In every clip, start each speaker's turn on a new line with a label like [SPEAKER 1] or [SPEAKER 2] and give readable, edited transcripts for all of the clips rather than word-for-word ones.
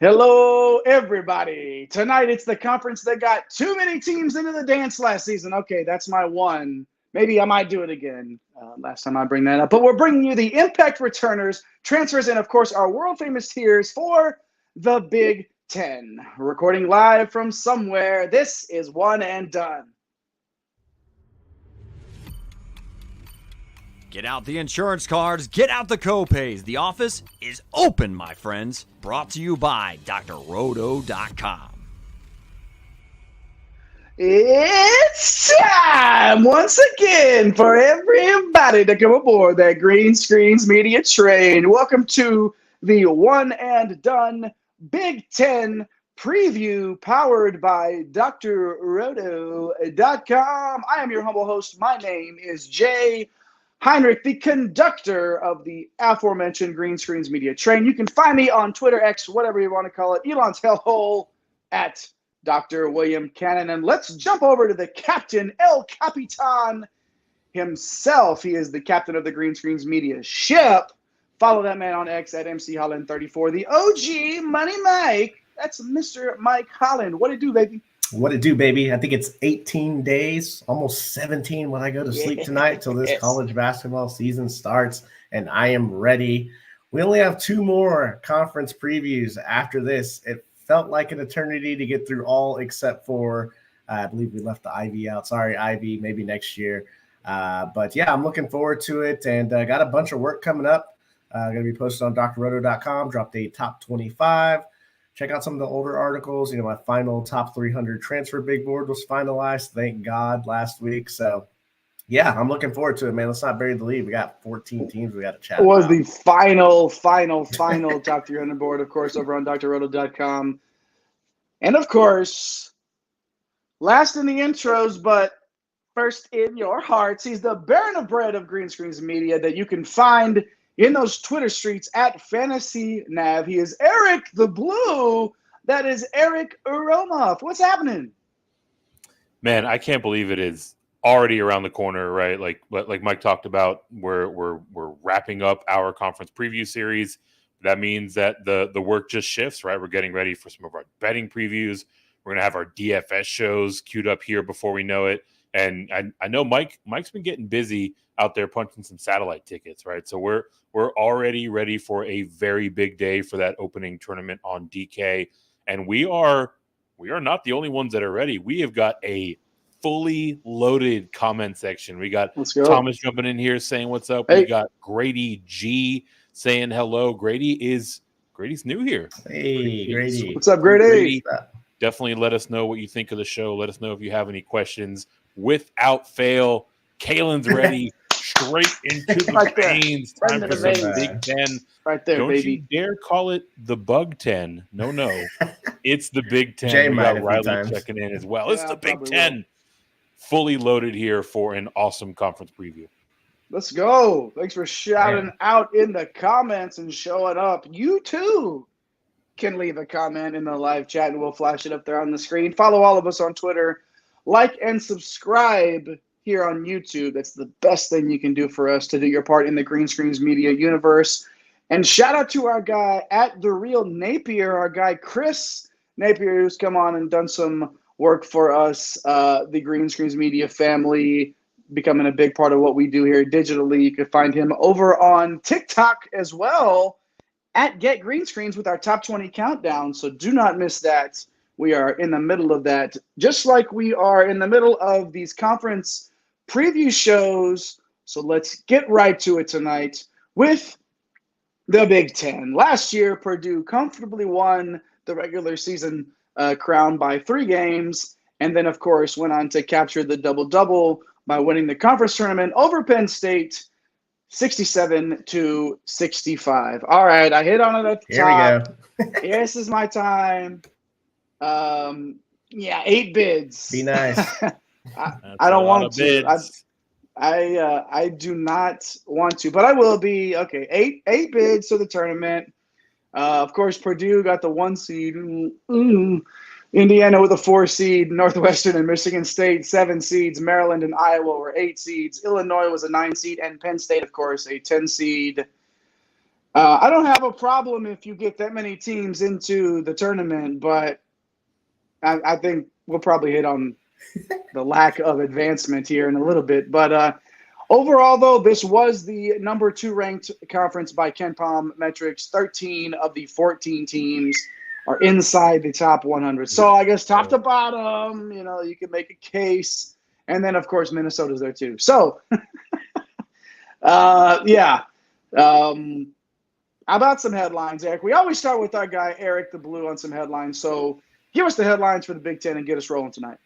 [SPEAKER 1] Hello, everybody. Tonight, it's the conference that got too many teams into the dance last season. Okay, that's my one. Maybe I might do it again last time I bring that up. But we're bringing you the impact returners, transfers, and, of course, our world-famous tiers for the Big Ten. Recording live from somewhere, this is One and Done.
[SPEAKER 2] Get out the insurance cards, get out the copays. The office is open, my friends. Brought to you by drroto.com.
[SPEAKER 1] It's time once again for everybody to come aboard that Green Screens Media train. Welcome to the One and Done Big Ten preview powered by drroto.com. I am your humble host. My name is Jay Heinrich, the conductor of the aforementioned Green Screens Media train. You can find me on Twitter, X, whatever you want to call it, Elon's hellhole at Dr. William Cannon. And let's jump over to the captain, El Capitan himself. He is the captain of the Green Screens Media ship. Follow that man on X at MC Holland34. The OG Money Mike. That's Mr. Mike Holland. What it do, baby?
[SPEAKER 3] What it do, baby? I think it's 18 days, almost 17 when I go to sleep tonight till this college basketball season starts, and I am ready. We only have two more conference previews after this. It felt like an eternity to get through all except for, I believe we left the Ivy out. Sorry, Ivy, maybe next year. But, yeah, I'm looking forward to it, and got a bunch of work coming up. Going to be posted on drroto.com, dropped a top 25. Check out some of the older articles. My final top 300 transfer big board was finalized, thank God, last week. So, yeah, I'm looking forward to it, man. Let's not bury the lead. We got 14 teams we got to chat about.
[SPEAKER 1] It was the final top 300 board, of course, over on drroto.com. And, of course, last in the intros, but first in your hearts, he's the Baron of Bread of Green Screens Media that you can find in those Twitter streets at Fantasy Nav. He is Eric the Blue. That is Eric Uromoff. What's happening?
[SPEAKER 4] Man, I can't believe it is already around the corner, right? Like Mike talked about, we're wrapping up our conference preview series. That means that the work just shifts, right? We're getting ready for some of our betting previews. We're gonna have our DFS shows queued up here before we know it. And I know Mike's been getting busy out there punching some satellite tickets, right? So we're already ready for a very big day for that opening tournament on DK. And we are not the only ones that are ready. We have got a fully loaded comment section. We got Thomas jumping in here saying what's up. Hey. We got Grady G saying hello. Grady's new here.
[SPEAKER 3] Hey, Grady.
[SPEAKER 1] What's up, Grady?
[SPEAKER 4] Definitely let us know what you think of the show. Let us know if you have any questions. Without fail, Kalen's ready. Straight into the veins. Time for some Big Ten.
[SPEAKER 1] Right there,
[SPEAKER 4] Don't
[SPEAKER 1] baby.
[SPEAKER 4] you dare call it the Bug 10. No. It's the Big Ten.
[SPEAKER 3] Jay
[SPEAKER 4] we got
[SPEAKER 3] Riley
[SPEAKER 4] checking in as well. It's the Big Ten. Fully loaded here for an awesome conference preview.
[SPEAKER 1] Let's go. Thanks for shouting out in the comments and showing up. You, too, can leave a comment in the live chat, and we'll flash it up there on the screen. Follow all of us on Twitter. Like and subscribe here on YouTube. That's the best thing you can do for us to do your part in the Green Screens Media universe. And shout out to our guy at The Real Napier, our guy Chris Napier, who's come on and done some work for us, the Green Screens Media family, becoming a big part of what we do here digitally. You can find him over on TikTok as well at Get Green Screens with our top 20 countdown. So do not miss that. We are in the middle of that, just like we are in the middle of these conference preview shows. So let's get right to it tonight with the Big Ten. Last year, Purdue comfortably won the regular season crown by 3 games, and then, of course, went on to capture the double-double by winning the conference tournament over Penn State, 67-65. All right, I hit on it at the top.
[SPEAKER 3] Here we go.
[SPEAKER 1] This is my time. 8 bids.
[SPEAKER 3] Be nice.
[SPEAKER 1] I don't want to. I do not want to, but I will be. Okay, eight bids to the tournament. Of course, Purdue got the 1 seed. Indiana with a 4 seed. Northwestern and Michigan State 7 seeds. Maryland and Iowa were 8 seeds. Illinois was a 9 seed, and Penn State, of course, a 10 seed. I don't have a problem if you get that many teams into the tournament, but I think we'll probably hit on the lack of advancement here in a little bit. But overall, though, this was the number 2 ranked conference by KenPom Metrics. 13 of the 14 teams are inside the top 100. So I guess top to bottom, you can make a case. And then, of course, Minnesota's there too. So, yeah. How about some headlines, Eric? We always start with our guy, Eric the Blue, on some headlines. So give us the headlines for the Big Ten and get us rolling tonight.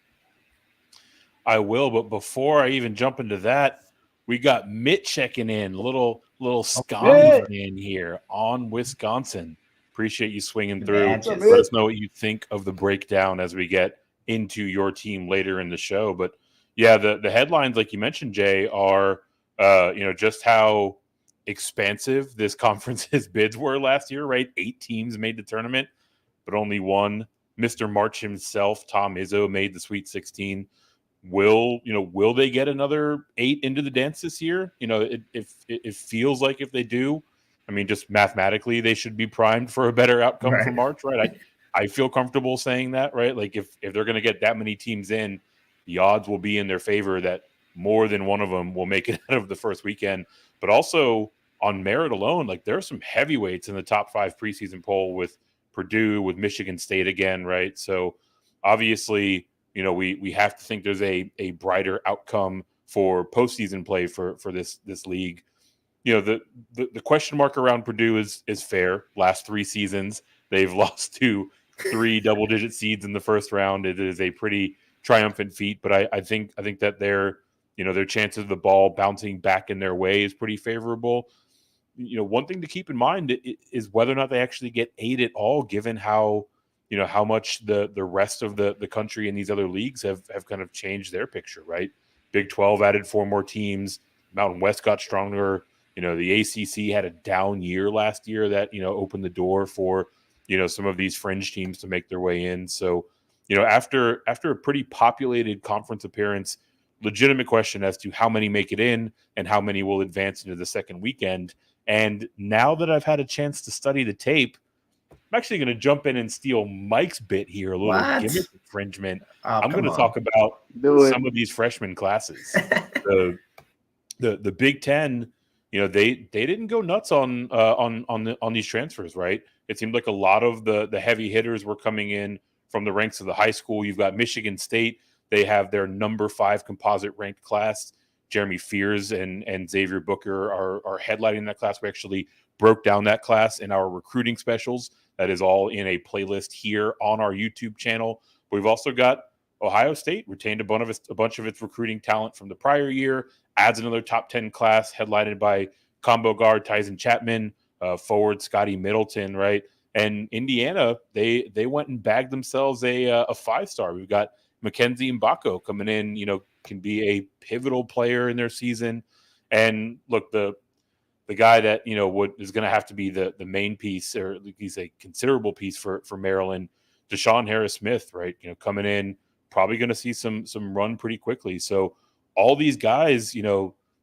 [SPEAKER 4] I will, but before I even jump into that, we got Mitt checking in, little Scotty fan here on Wisconsin. Appreciate you swinging through. Let us know what you think of the breakdown as we get into your team later in the show. But yeah, the headlines, like you mentioned, Jay, are just how expansive this conference's bids were last year, right? 8 teams made the tournament, but only one. Mr. March himself, Tom Izzo, made the Sweet 16. Will they get another 8 into the dance this year? It feels like if they do, I mean, just mathematically, they should be primed for a better outcome for March, right? I feel comfortable saying that, right? Like if they're going to get that many teams in, the odds will be in their favor that more than one of them will make it out of the first weekend. But also on merit alone, like there are some heavyweights in the top 5 preseason poll with Purdue, with Michigan State again, right? So obviously, we have to think there's a brighter outcome for postseason play for this league. The question mark around Purdue is fair. Last 3 seasons, they've lost to 3 double-digit seeds in the first round. It is a pretty triumphant feat, but I think that their chances of the ball bouncing back in their way is pretty favorable. One thing to keep in mind is whether or not they actually get 8 at all, given how much the rest of the country and these other leagues have kind of changed their picture, right? Big 12 added 4 more teams. Mountain West got stronger. The ACC had a down year last year that, opened the door for, some of these fringe teams to make their way in. So, after a pretty populated conference appearance, legitimate question as to how many make it in and how many will advance into the second weekend. And now that I've had a chance to study the tape, I'm actually going to jump in and steal Mike's bit here, a little gimmick infringement. I'm going to talk about some of these freshman classes. The Big Ten, they didn't go nuts on these transfers, right? It seemed like a lot of the heavy hitters were coming in from the ranks of the high school. You've got Michigan State. They have their number 5 composite ranked class. Jeremy Fears and Xavier Booker are headlining that class. We actually broke down that class in our recruiting specials. That is all in a playlist here on our YouTube channel. But we've also got Ohio State retained a bunch of its recruiting talent from the prior year, adds another top 10 class headlined by combo guard Tyson Chapman, forward Scotty Middleton, right? And Indiana, they went and bagged themselves a 5-star. We've got Mackenzie Mbako coming in, can be a pivotal player in their season. And look, the guy that, is going to have to be the main piece, or he's a considerable piece for Maryland, Deshaun Harris-Smith, right? Coming in, probably going to see some run pretty quickly. So all these guys,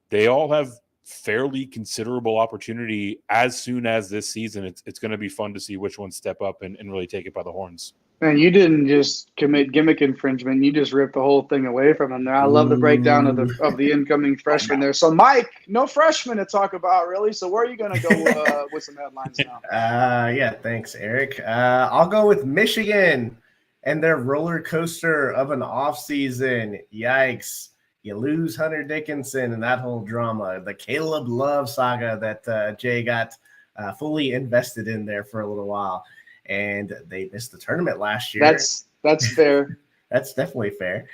[SPEAKER 4] they all have fairly considerable opportunity as soon as this season. It's going to be fun to see which ones step up and really take it by the horns.
[SPEAKER 1] Man, you didn't just commit gimmick infringement. You just ripped the whole thing away from them there. I love the breakdown of the incoming freshmen there. So, Mike, no freshmen to talk about, really. So where are you going to go with some headlines now?
[SPEAKER 3] Yeah, thanks, Eric. I'll go with Michigan and their roller coaster of an offseason. Yikes. You lose Hunter Dickinson and that whole drama. The Caleb Love saga that Jay got fully invested in there for a little while. And they missed the tournament last year.
[SPEAKER 1] That's fair.
[SPEAKER 3] That's definitely fair.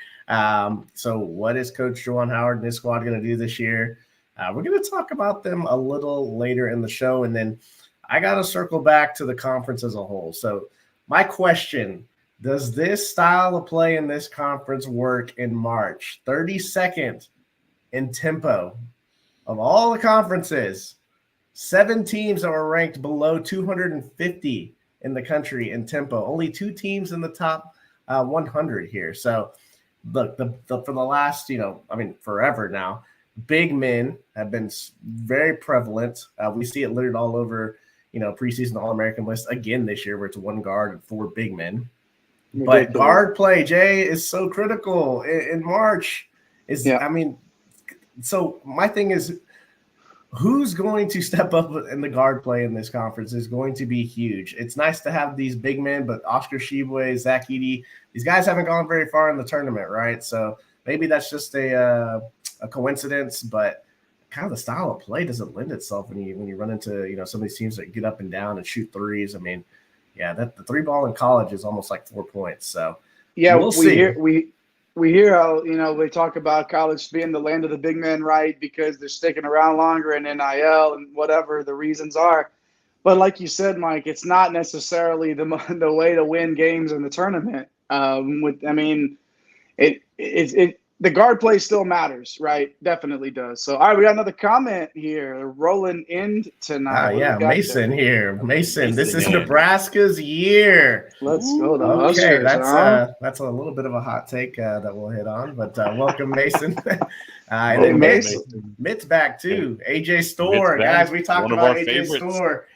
[SPEAKER 3] So what is Coach Juwan Howard and his squad going to do this year? We're going to talk about them a little later in the show. And then I got to circle back to the conference as a whole. So my question, does this style of play in this conference work in March? 32nd in tempo of all the conferences, 7 teams that were ranked below 250 in the country in tempo. Only 2 teams in the top 100 here. So look, for the last, forever now, big men have been very prevalent. We see it littered all over preseason All-American list again this year, where it's 1 guard and 4 big men. But guard play, Jay, is so critical in March. So my thing is, who's going to step up in the guard play in this conference is going to be huge. It's nice to have these big men, but Oscar Tshiebwe, Zach Edey, these guys haven't gone very far in the tournament, right? So maybe that's just a coincidence, but kind of the style of play doesn't lend itself when you run into some of these teams that get up and down and shoot threes. I mean, the 3-ball in college is almost like 4 points. So we'll see.
[SPEAKER 1] We hear how, they talk about college being the land of the big men, right? Because they're sticking around longer in NIL and whatever the reasons are. But like you said, Mike, it's not necessarily the way to win games in the tournament. The guard play still matters, right? Definitely does. So, all right, we got another comment here. Rolling in tonight.
[SPEAKER 3] Mason here. Mason, this is Nebraska's year.
[SPEAKER 1] Let's go.
[SPEAKER 3] Okay, that's a little bit of a hot take that we'll hit on, but welcome, Mason. And then Mitt's back too. AJ Store, guys. We talked about AJ Store.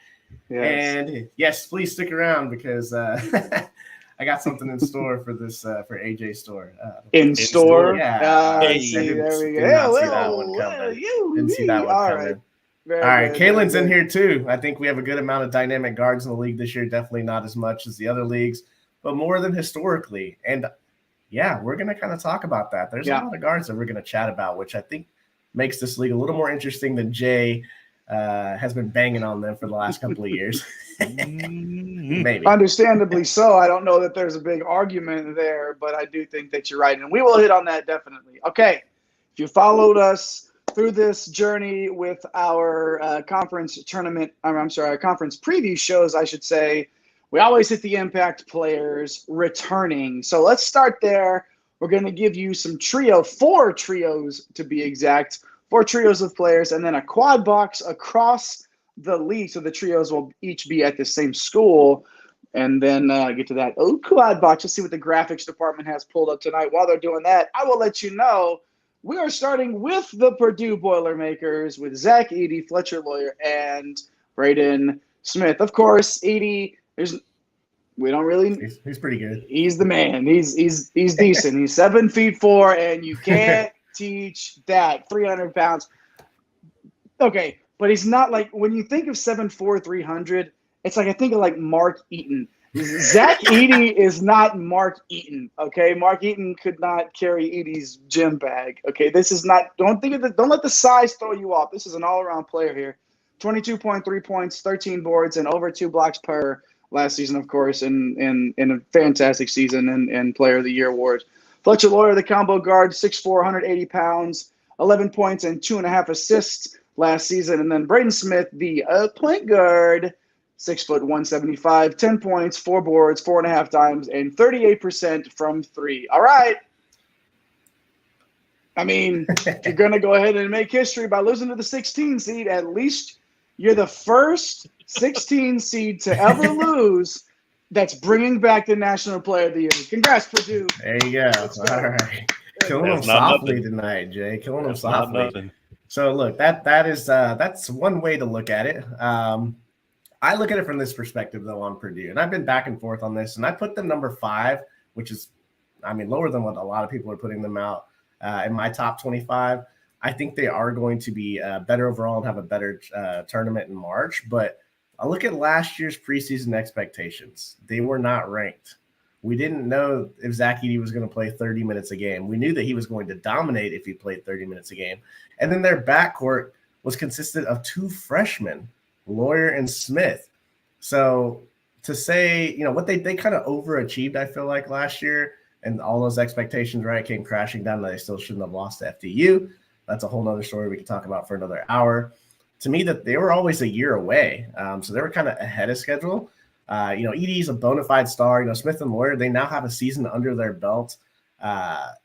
[SPEAKER 3] Yes. And yes, please stick around because I got something in store for this for AJ Store.
[SPEAKER 1] In store?
[SPEAKER 3] Yeah.
[SPEAKER 1] There we go.
[SPEAKER 3] Didn't see that one coming. All right, Kalen's in here too. I think we have a good amount of dynamic guards in the league this year. Definitely not as much as the other leagues, but more than historically. And we're going to kind of talk about that. There's a lot of guards that we're going to chat about, which I think makes this league a little more interesting than Jay has been banging on them for the last couple of years. Maybe.
[SPEAKER 1] Understandably so. I don't know that there's a big argument there, but I do think that you're right. And we will hit on that definitely. Okay. If you followed us through this journey with our conference preview shows, I should say, we always hit the impact players returning. So let's start there. We're going to give you 4 trios to be exact, 4 trios of players, and then a quad box across the league. So the trios will each be at the same school. And then get to that quad box. Let's see what the graphics department has pulled up tonight. While they're doing that, I will let you know we are starting with the Purdue Boilermakers with Zach Edey, Fletcher Loyer, and Braden Smith. Of course, Edey, we don't really.
[SPEAKER 3] He's pretty good.
[SPEAKER 1] He's the man. He's decent. He's 7'4", and you can't teach that. 300 pounds. Okay, but he's not like when you think of 7'4", 300. It's like I think of like Mark Eaton. Zach Edey is not Mark Eaton. Okay, Mark Eaton could not carry Edey's gym bag. Okay, this is not. Don't let the size throw you off. This is an all-around player here. 22.3 points, 13 boards, and over 2 blocks per last season, of course, in a fantastic season and Player of the Year awards. Fletcher Loyer, the combo guard, 6'4", 180 pounds, 11 points and 2.5 assists last season. And then Braden Smith, the point guard, 6', 175, 10 points, 4 boards, 4.5 dimes, and 38% from 3. All right. I mean, if you're going to go ahead and make history by losing to the 16 seed, at least you're the first 16 seed to ever lose that's bringing back the National Player of the Year. Congrats, Purdue.
[SPEAKER 3] There you go. All right. Killing them softly tonight, Jay. Killing them softly. So, look, that's one way to look at it. I look at it from this perspective, though, on Purdue. And I've been back and forth on this. And I put them number 5, which is, lower than what a lot of people are putting them out in my top 25. I think they are going to be better overall and have a better tournament in March. But I look at last year's preseason expectations. They were not ranked. We didn't know if Zach Edey was going to play 30 minutes a game. We knew that he was going to dominate if he played 30 minutes a game. And then their backcourt was consisted of 2 freshmen, Loyer and Smith. So to say, what they kind of overachieved, I feel like last year, and all those expectations, right, came crashing down that they still shouldn't have lost to FDU. That's a whole nother story we can talk about for another hour. To me, that they were always a year away. So they were kind of ahead of schedule. Edey's a bona fide star. Smith and Loyer, they now have a season under their belt. The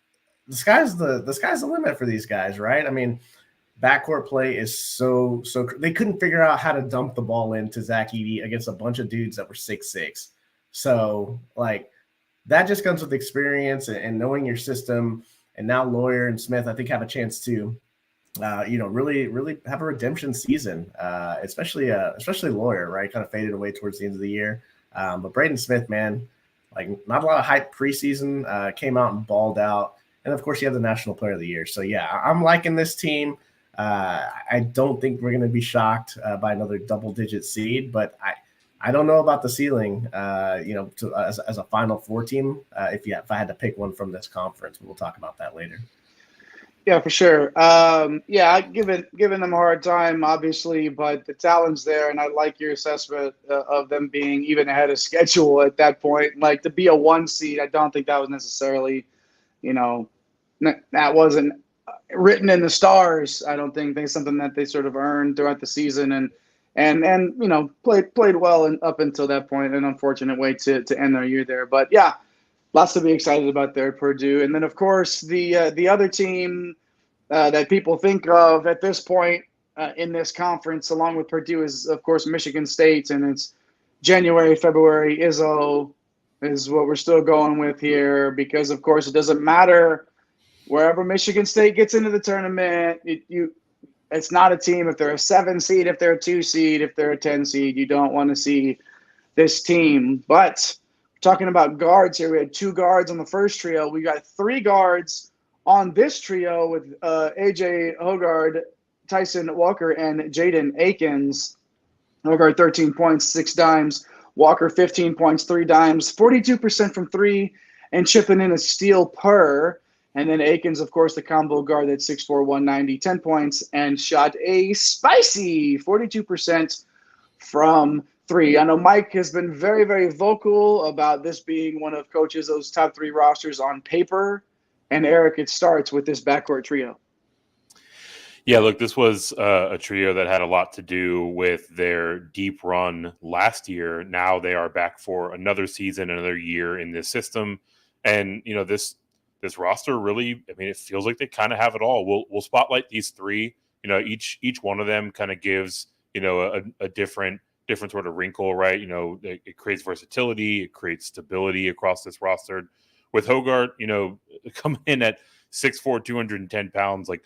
[SPEAKER 3] sky's the limit for these guys, right? Backcourt play is so they couldn't figure out how to dump the ball into Zach Edey against a bunch of dudes that were 6'6". So that just comes with experience and knowing your system. And now Loyer and Smith, I think, have a chance to really, really have a redemption season, especially Loyer, right? Kind of faded away towards the end of the year. But Braden Smith, man, like not a lot of hype preseason, came out and balled out. And of course, you have the National Player of the Year. So yeah, I'm liking this team. I don't think we're going to be shocked by another double-digit seed, but I don't know about the ceiling. As a Final Four team, if I had to pick one from this conference, we'll talk about that later.
[SPEAKER 1] Yeah, for sure. Giving them a hard time, obviously, but the talent's there, and I like your assessment of them being even ahead of schedule at that point. Like, to be a 1 seed, I don't think that was necessarily, that wasn't written in the stars. I don't think it's something that they sort of earned throughout the season, and played well and up until that point. An unfortunate way to end their year there, but yeah. Lots to be excited about there at Purdue. And then, of course, the other team that people think of at this point in this conference, along with Purdue, is, of course, Michigan State. And it's January, February. Izzo is what we're still going with here because, of course, it doesn't matter wherever Michigan State gets into the tournament. It's not a team. If they're a 7 seed, if they're a 2 seed, if they're a 10 seed, you don't want to see this team. But talking about guards here, we had 2 guards on the first trio. We got 3 guards on this trio with AJ Hoggard, Tyson Walker, and Jaden Akins. Hoggard 13 points, 6 dimes. Walker 15 points, 3 dimes, 42% from 3, and chipping in a steal per. And then Akins, of course, the combo guard at 6'4", 190, 10 points, and shot a spicy 42% from 3. I know Mike has been very, very vocal about this being one of Coach Izzo's top 3 rosters on paper. And Eric, it starts with this backcourt trio.
[SPEAKER 4] Yeah, look, this was a trio that had a lot to do with their deep run last year. Now they are back for another season, another year in this system. And, this roster really, it feels like they kind of have it all. We'll spotlight these 3. Each one of them kind of gives, a different sort of wrinkle, right? It creates versatility, it creates stability across this roster. With Hoggard, coming in at 6'4", 210 pounds, like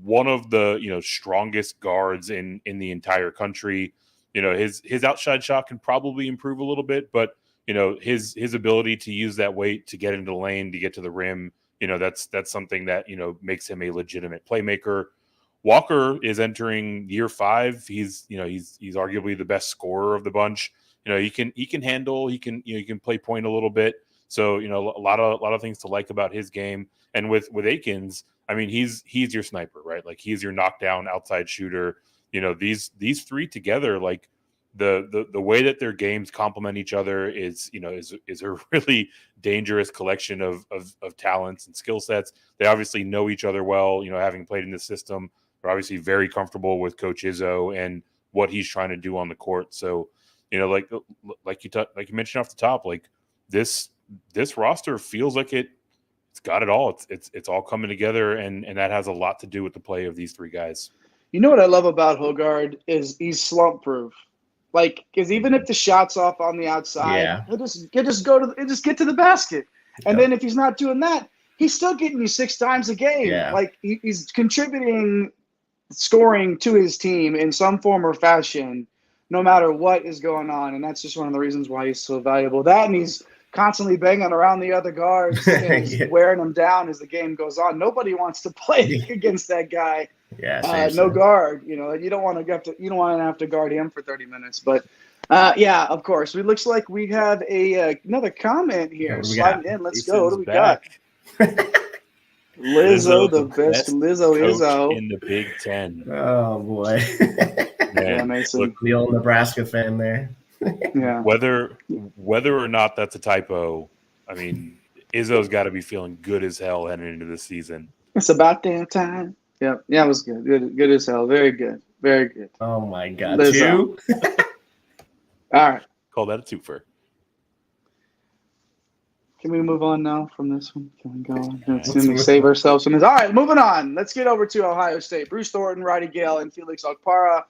[SPEAKER 4] one of the strongest guards in the entire country. His outside shot can probably improve a little bit, but his ability to use that weight to get into the lane, to get to the rim, that's something that makes him a legitimate playmaker. Walker is entering year 5. He's arguably the best scorer of the bunch. He can handle, he can play point a little bit. So, a lot of things to like about his game. And with Akins, he's your sniper, right? Like, he's your knockdown outside shooter. These 3 together, like the way that their games complement each other is a really dangerous collection of talents and skill sets. They obviously know each other well, having played in this system. They're obviously very comfortable with Coach Izzo and what he's trying to do on the court. So, like you mentioned off the top, like this roster feels like it's got it all. It's all coming together, and that has a lot to do with the play of these 3 guys.
[SPEAKER 1] You know what I love about Hoggard is he's slump proof. Like, because even if the shot's off on the outside, he'll just get to the basket. And then if he's not doing that, he's still getting you 6 times a game.
[SPEAKER 3] Yeah.
[SPEAKER 1] Like, he's contributing scoring to his team in some form or fashion, no matter what is going on. And that's just one of the reasons why he's so valuable. That, and he's constantly banging around the otto guards and wearing them down as the game goes on. Nobody wants to play against that guy.
[SPEAKER 3] Yeah,
[SPEAKER 1] no guard. You don't want to have to guard him for 30 minutes. But of course, it looks like we have another comment here. Sliding in. Let's go. What do we got? Lizzo, the best Lizzo Izzo
[SPEAKER 4] in the Big Ten.
[SPEAKER 3] Oh boy.
[SPEAKER 1] Yeah, Mason.
[SPEAKER 3] Look, the old Nebraska fan there.
[SPEAKER 1] Yeah.
[SPEAKER 4] Whether or not that's a typo, Izzo's got to be feeling good as hell heading into the season.
[SPEAKER 1] It's about damn time. Yep. Yeah, it was good. Good as hell. Very good. Very good.
[SPEAKER 3] Oh my God.
[SPEAKER 1] Lizzo. 2? All right.
[SPEAKER 4] Call that a twofer.
[SPEAKER 1] Can we move on now from this one? Can we go on? Let's save ourselves from this. All right, moving on. Let's get over to Ohio State. Bruce Thornton, Roddy Gale, and Felix Okpara.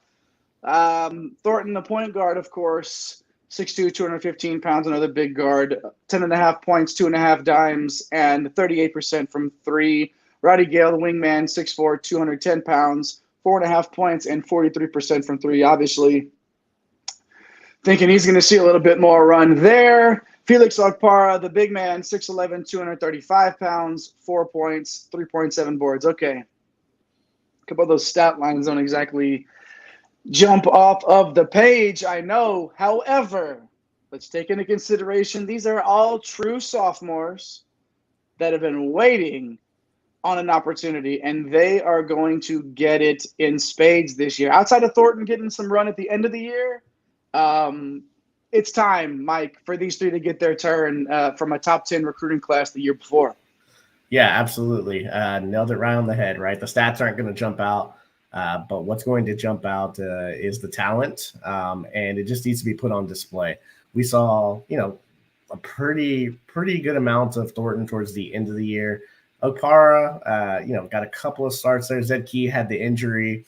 [SPEAKER 1] Thornton, the point guard, of course, 6'2", 215 pounds, another big guard, 10.5 points, 2.5 dimes, and 38% from 3. Roddy Gale, the wingman, 6'4", 210 pounds, 4.5 points, and 43% from three. Obviously, thinking he's going to see a little bit more run there. Felix Okpara, the big man, 6'11", 235 pounds, 4 points, 3.7 boards. Okay. A couple of those stat lines don't exactly jump off of the page, I know. However, let's take into consideration these are all true sophomores that have been waiting on an opportunity, and they are going to get it in spades this year. Outside of Thornton getting some run at the end of the year, it's time, Mike, for these three to get their turn from a top 10 recruiting class the year before.
[SPEAKER 3] Yeah, absolutely. Nailed it right on the head, right? The stats aren't going to jump out, but what's going to jump out is the talent, and it just needs to be put on display. We saw, a pretty good amount of Thornton towards the end of the year. Okpara, got a couple of starts there. Zed Key had the injury.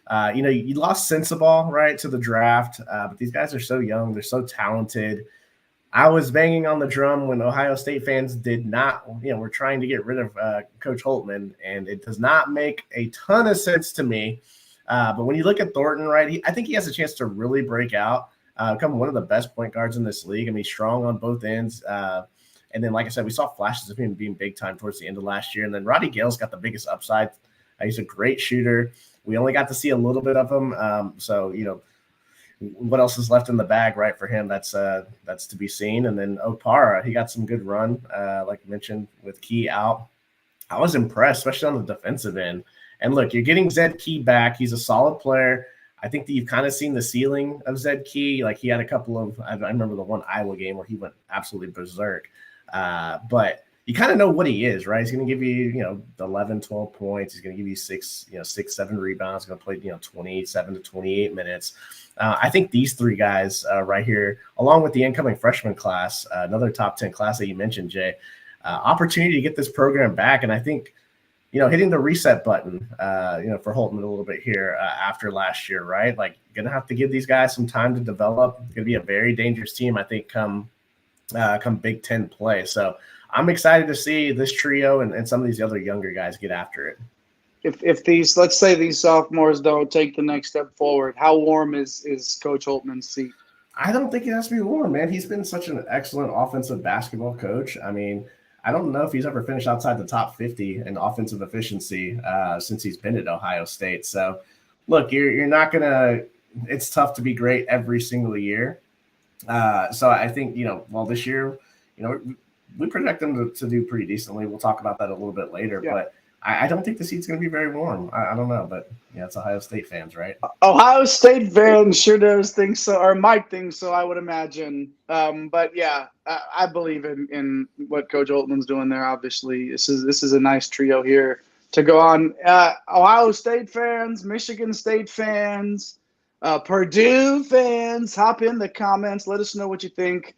[SPEAKER 3] You lost Sensabaugh, right, to the draft, but these guys are so young. They're so talented. I was banging on the drum when Ohio State fans did not, were trying to get rid of Coach Holtman, and it does not make a ton of sense to me. But when you look at Thornton, right, I think he has a chance to really break out, become one of the best point guards in this league. I mean, he's strong on both ends. And then, like I said, we saw flashes of him being big time towards the end of last year. And then Roddy Gale's got the biggest upside. He's a great shooter. We only got to see a little bit of him. What else is left in the bag, right, for him? That's to be seen. And then Okpara, he got some good run, like you mentioned, with Key out. I was impressed, especially on the defensive end. And look, you're getting Zed Key back. He's a solid player. I think that you've kind of seen the ceiling of Zed Key. Like, he had a couple of – I remember the one Iowa game where he went absolutely berserk. But you kind of know what he is, right? He's going to give you, 11, 12 points. He's going to give you 6, 7 rebounds. He's going to play, 27 to 28 minutes. I think these three guys right here, along with the incoming freshman class, another top 10 class that you mentioned, Jay, opportunity to get this program back. And I think, hitting the reset button, for Holtman a little bit here after last year, right? Like, going to have to give these guys some time to develop. It's going to be a very dangerous team, I think, come Big Ten play. So I'm excited to see this trio and some of these other younger guys get after it.
[SPEAKER 1] If these, let's say these sophomores don't take the next step forward, how warm is Coach Holtman's seat?
[SPEAKER 3] I don't think it has to be warm, man. He's been such an excellent offensive basketball coach. I mean, I don't know if he's ever finished outside the top 50 in offensive efficiency since he's been at Ohio State. So, look, you're not going to – it's tough to be great every single year. So I think, this year, we project them to do pretty decently. We'll talk about that a little bit later. Yeah. But I don't think the seat's going to be very warm. I don't know. But, it's Ohio State fans, right?
[SPEAKER 1] Ohio State fans sure does think so, or Mike thinks so, I would imagine. But, yeah, I believe in what Coach Holtman's doing there, obviously. This is a nice trio here to go on. Ohio State fans, Michigan State fans, Purdue fans, hop in the comments. Let us know what you think,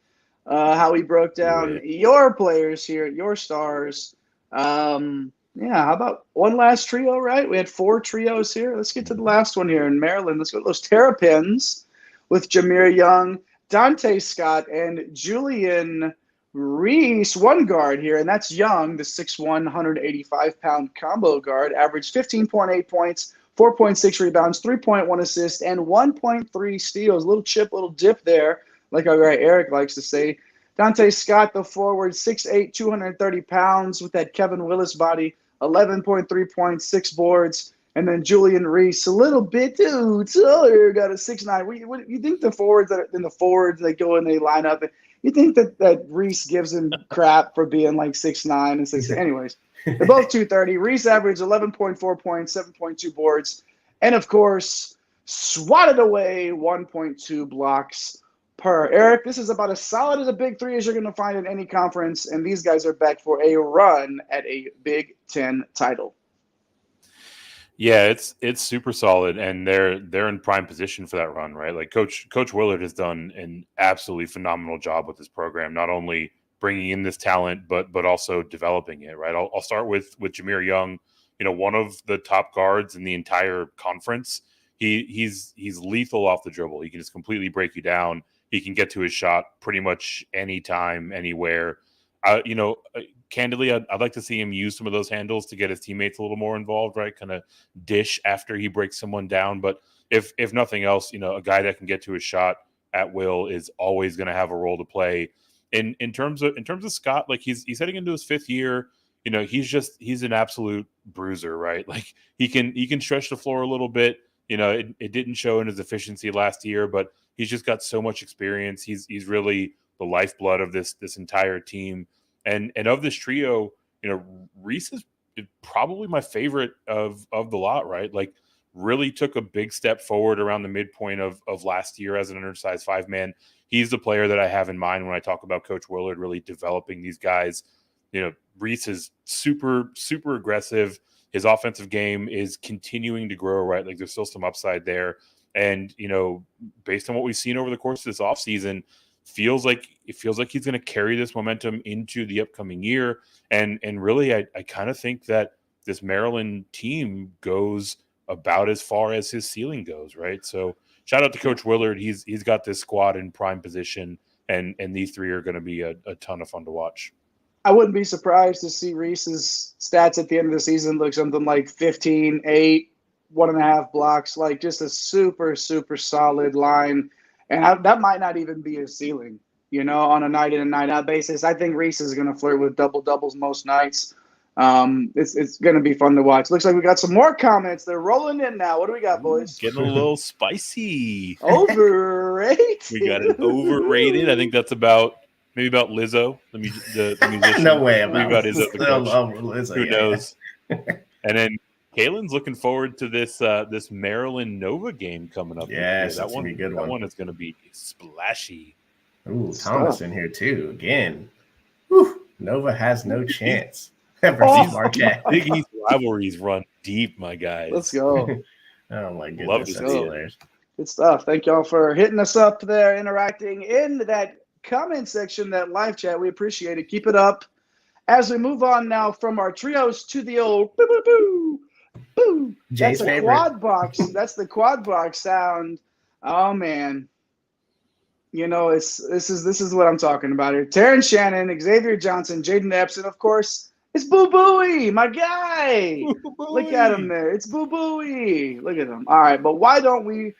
[SPEAKER 1] how we broke down your players here, your stars. How about one last trio, right? We had 4 trios here. Let's get to the last one here in Maryland. Let's go to those Terrapins with Jameer Young, Dante Scott, and Julian Reese, one guard here, and that's Young, the 6'1", 185-pound combo guard, averaged 15.8 points, 4.6 rebounds, 3.1 assists, and 1.3 steals. A little chip, little dip there, like our guy Eric likes to say. Dante Scott, the forward, 6'8", 230 pounds with that Kevin Willis body, 11.3 points, 6 boards. And then Julian Reese, a little bit taller, got a 6'9". What you think the forwards they go and they line up? You think that Reese gives him crap for being like 6'9" and 6'8"? Anyways, they're both 230. Reese averaged 11.4 points, 7.2 boards, and of course, swatted away 1.2 blocks per. Eric, this is about as solid as a Big Three as you're going to find in any conference, and these guys are back for a run at a Big Ten title.
[SPEAKER 4] Yeah, it's super solid, and they're in prime position for that run, right? Like Coach Willard has done an absolutely phenomenal job with this program, not only bringing in this talent, but also developing it, right? I'll start with Jameer Young, one of the top guards in the entire conference. He's lethal off the dribble. He can just completely break you down. He can get to his shot pretty much anytime, anywhere. candidly, I'd like to see him use some of those handles to get his teammates a little more involved, right? Kind of dish after he breaks someone down. But if nothing else, a guy that can get to his shot at will is always going to have a role to play. In terms of Scott, like he's heading into his 5th year. He's an absolute bruiser, right? Like he can stretch the floor a little bit. It didn't show in his efficiency last year, but he's just got so much experience. He's really the lifeblood of this entire team. And of this trio, Reese is probably my favorite of the lot, right? Like really took a big step forward around the midpoint of last year as an undersized 5-man. He's the player that I have in mind when I talk about Coach Willard really developing these guys. Reese is super, super aggressive. His offensive game is continuing to grow, right? Like there's still some upside there. And, based on what we've seen over the course of this offseason, feels like he's going to carry this momentum into the upcoming year. And really, I kind of think that this Maryland team goes about as far as his ceiling goes, right? So shout out to Coach Willard. He's got this squad in prime position, and these 3 are going to be a ton of fun to watch.
[SPEAKER 1] I wouldn't be surprised to see Reese's stats at the end of the season look something like 15, 8, 1.5 blocks, like just a super, super solid line. And that might not even be his ceiling, on a night in and night out basis. I think Reese is going to flirt with doubles most nights. It's going to be fun to watch. Looks like we got some more comments. They're rolling in now. What do we got, boys?
[SPEAKER 4] Getting a little spicy.
[SPEAKER 1] Overrated.
[SPEAKER 4] We got an overrated. I think that's maybe about Lizzo, the musician.
[SPEAKER 3] No way
[SPEAKER 4] about Lizzo.
[SPEAKER 3] Lizzo,
[SPEAKER 4] who knows? And then Kaylin's looking forward to this Maryland Nova game coming up.
[SPEAKER 3] Yes, that's gonna be a good one.
[SPEAKER 4] That one is going to be splashy.
[SPEAKER 3] Ooh, Thomas in here too again. Whew, Nova has no chance. Marquette.
[SPEAKER 4] Big East rivalries run deep, my guys.
[SPEAKER 1] Let's go.
[SPEAKER 3] Oh my goodness,
[SPEAKER 4] Love to see it.
[SPEAKER 1] Good stuff. Thank y'all for hitting us up there, interacting in that comment section, that live chat. We appreciate it. Keep it up. As we move on now from our trios to the old boo boo boo boo.
[SPEAKER 3] Jay's
[SPEAKER 1] That's a
[SPEAKER 3] favorite.
[SPEAKER 1] quad box. That's the quad box sound. Oh man. This is what I'm talking about here. Terrence Shannon, Xavier Johnson, Jaden Epps, and of course it's Boo Booey, my guy. Look at him there. It's Boo Booey. Look at him. All right, but why don't we,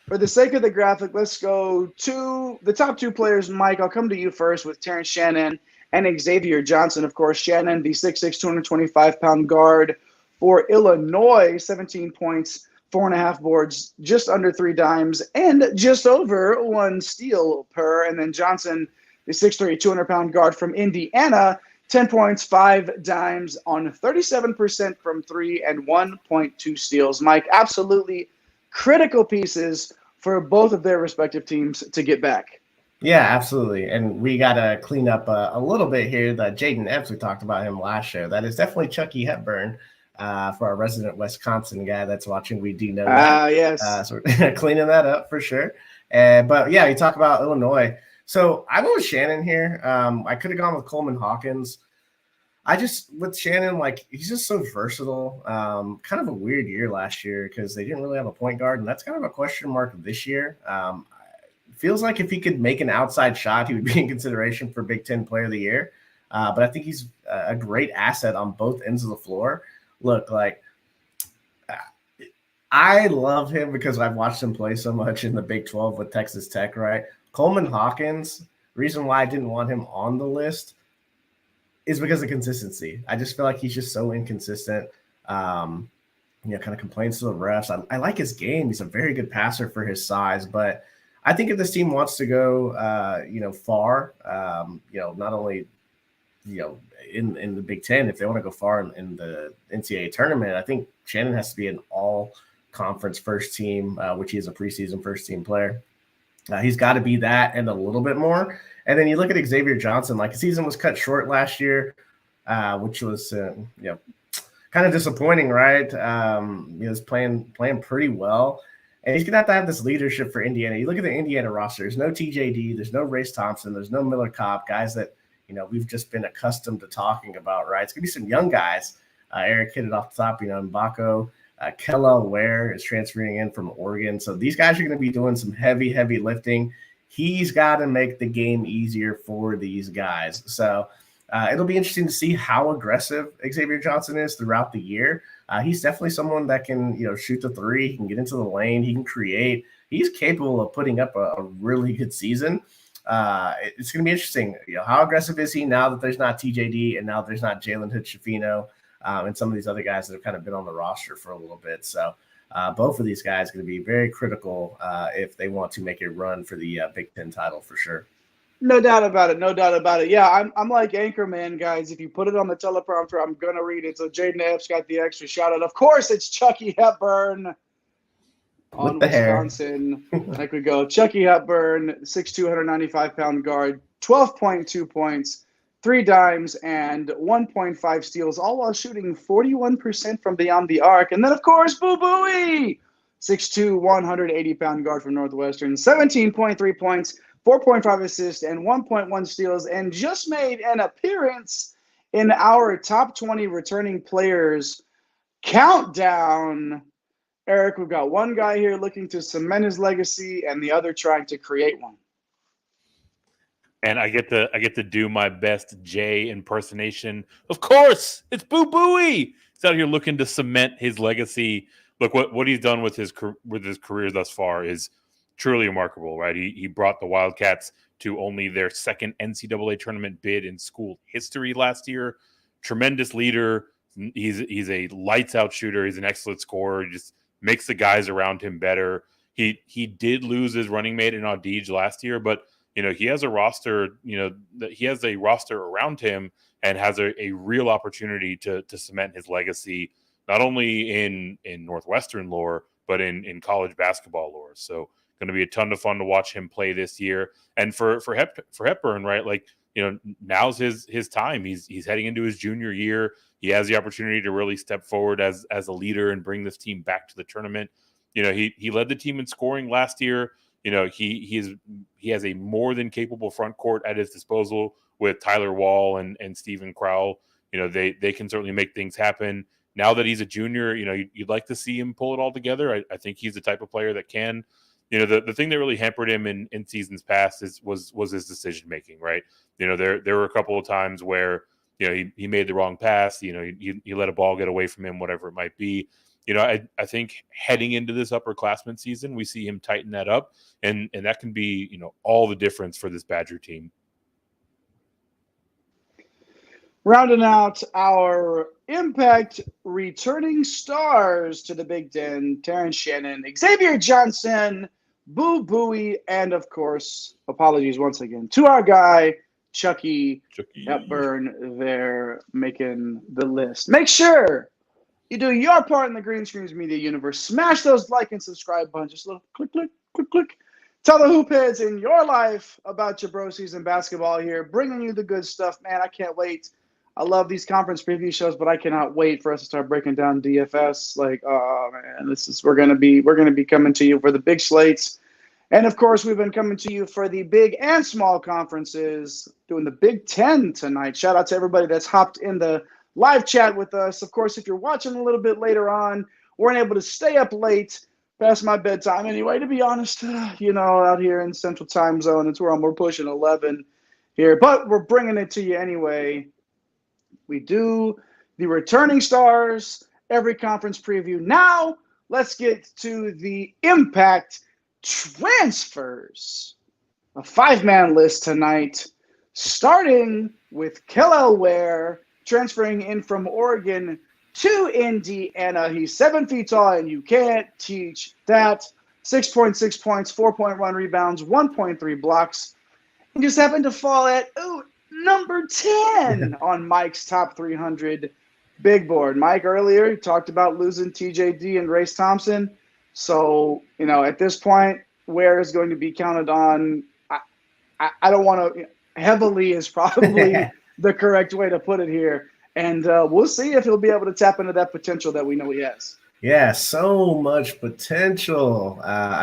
[SPEAKER 1] for the sake of the graphic, let's go to the top 2 players. Mike, I'll come to you first with Terrence Shannon and Xavier Johnson. Of course, Shannon, the 6'6", 225-pound guard for Illinois, 17 points, 4.5 boards, just under 3 dimes, and just over 1 steal per. And then Johnson, the 6'3", 200-pound guard from Indiana, 10 points, 5 dimes on 37% from 3 and 1.2 steals. Mike, absolutely critical pieces for both of their respective teams to get back.
[SPEAKER 3] Yeah, absolutely. And we got to clean up a little bit here. That Jaden Epps, we talked about him last show. That is definitely Chucky Hepburn for our resident Wisconsin guy that's watching. We do know that.
[SPEAKER 1] Yes.
[SPEAKER 3] So we're cleaning that up for sure. But yeah, you talk about Illinois. So I went with Shannon here. I could have gone with Coleman Hawkins. With Shannon, like he's just so versatile. Kind of a weird year last year because they didn't really have a point guard, and that's kind of a question mark this year. Feels like if he could make an outside shot, he would be in consideration for Big Ten Player of the Year. But I think he's a great asset on both ends of the floor. Look, like I love him because I've watched him play so much in the Big 12 with Texas Tech, right? Coleman Hawkins, reason why I didn't want him on the list is because of consistency. I just feel like he's just so inconsistent. Kind of complains to the refs. I like his game. He's a very good passer for his size, but I think if this team wants to go, far, not only, in the Big Ten, if they want to go far in the NCAA tournament, I think Shannon has to be an all-conference first team, which he is a preseason first-team player. He's got to be that and a little bit more. And then you look at Xavier Johnson, like the season was cut short last year, which was, kind of disappointing, right? He was playing pretty well. And he's going to have this leadership for Indiana. You look at the Indiana roster. There's no TJD. There's no Race Thompson. There's no Miller Kopp, guys that, we've just been accustomed to talking about, right? It's going to be some young guys. Eric hit it off the top, Mbako. Kella Ware is transferring in from Oregon. So these guys are going to be doing some heavy lifting. He's got to make the game easier for these guys. So It'll be interesting to see how aggressive Xavier Johnson is throughout the year. He's definitely someone that can, shoot the three. He can get into the lane. He can create. He's capable of putting up a really good season. It's going to be interesting. How aggressive is he now that there's not TJD and now there's not Jalen Hood-Schifino and some of these other guys that have kind of been on the roster for a little bit. So both of these guys are going to be very critical if they want to make a run for the Big Ten title for sure.
[SPEAKER 1] No doubt about it. No doubt about it. Yeah, I'm like Anchorman, guys. If you put it on the teleprompter, I'm going to read it. So Jaden Epps got the extra shout out. Of course, it's Chucky Hepburn on Wisconsin. Like we go. Chucky Hepburn, 6'2", 195-pound guard, 12.2 points, 3 dimes, and 1.5 steals, all while shooting 41% from beyond the arc. And then, of course, Boo Booey, 6'2", 180-pound guard from Northwestern, 17.3 points, 4.5 assists, and 1.1 steals, and just made an appearance in our top 20 returning players countdown. Eric, we've got one guy here looking to cement his legacy and the other trying to create one.
[SPEAKER 4] And I get to do my best Jay impersonation. Of course, it's Boo Booey. He's out here looking to cement his legacy. Look, what he's done with his career thus far is truly remarkable, right? He brought the Wildcats to only their second NCAA tournament bid in school history last year. Tremendous leader. He's a lights out shooter. He's an excellent scorer. He just makes the guys around him better. He did lose his running mate in Edey last year, but he has a roster. He has a roster around him and has a real opportunity to cement his legacy, not only in Northwestern lore, but in college basketball lore. So going to be a ton of fun to watch him play this year. And for Hepburn, right? Like, now's his time. He's heading into his junior year. He has the opportunity to really step forward as a leader and bring this team back to the tournament. He led the team in scoring last year. He has a more than capable front court at his disposal with Tyler Wall and Stephen Crowell. They can certainly make things happen. Now that he's a junior, you'd like to see him pull it all together. I think he's the type of player that can. The thing that really hampered him in seasons past was his decision making, right? There were a couple of times where he made the wrong pass. He let a ball get away from him, whatever it might be. I think heading into this upperclassman season, we see him tighten that up, and that can be all the difference for this Badger team.
[SPEAKER 1] Rounding out our Impact returning stars to the Big Ten, Terrence Shannon, Xavier Johnson, Boo Booey, and of course, apologies once again to our guy, Chucky Hepburn. They're making the list. Make sure you do your part in the Green Screens Media universe. Smash those like and subscribe buttons. Just a little click, click, click, click. Tell the hoop heads in your life about your bro season basketball here, bringing you the good stuff. Man, I can't wait. I love these conference preview shows, but I cannot wait for us to start breaking down DFS. Like, oh man, we're gonna be coming to you for the big slates, and of course, we've been coming to you for the big and small conferences. Doing the Big Ten tonight. Shout out to everybody that's hopped in the live chat with us. Of course, if you're watching a little bit later on, weren't able to stay up late past my bedtime anyway. To be honest, out here in Central Time Zone, it's where we're pushing 11 here, but we're bringing it to you anyway. We do the returning stars every conference preview. Now, let's get to the Impact transfers. A 5-man list tonight, starting with Kel'el Ware, transferring in from Oregon to Indiana. He's 7 feet tall, and you can't teach that. 6.6 points, 4.1 rebounds, 1.3 blocks. He just happened to fall at number 10 on Mike's top 300 big board. Mike earlier talked about losing TJD and Race Thompson. So, at this point, Ware is going to be counted on. I don't want to heavily is probably the correct way to put it here. And we'll see if he'll be able to tap into that potential that we know he has.
[SPEAKER 3] Yeah, so much potential.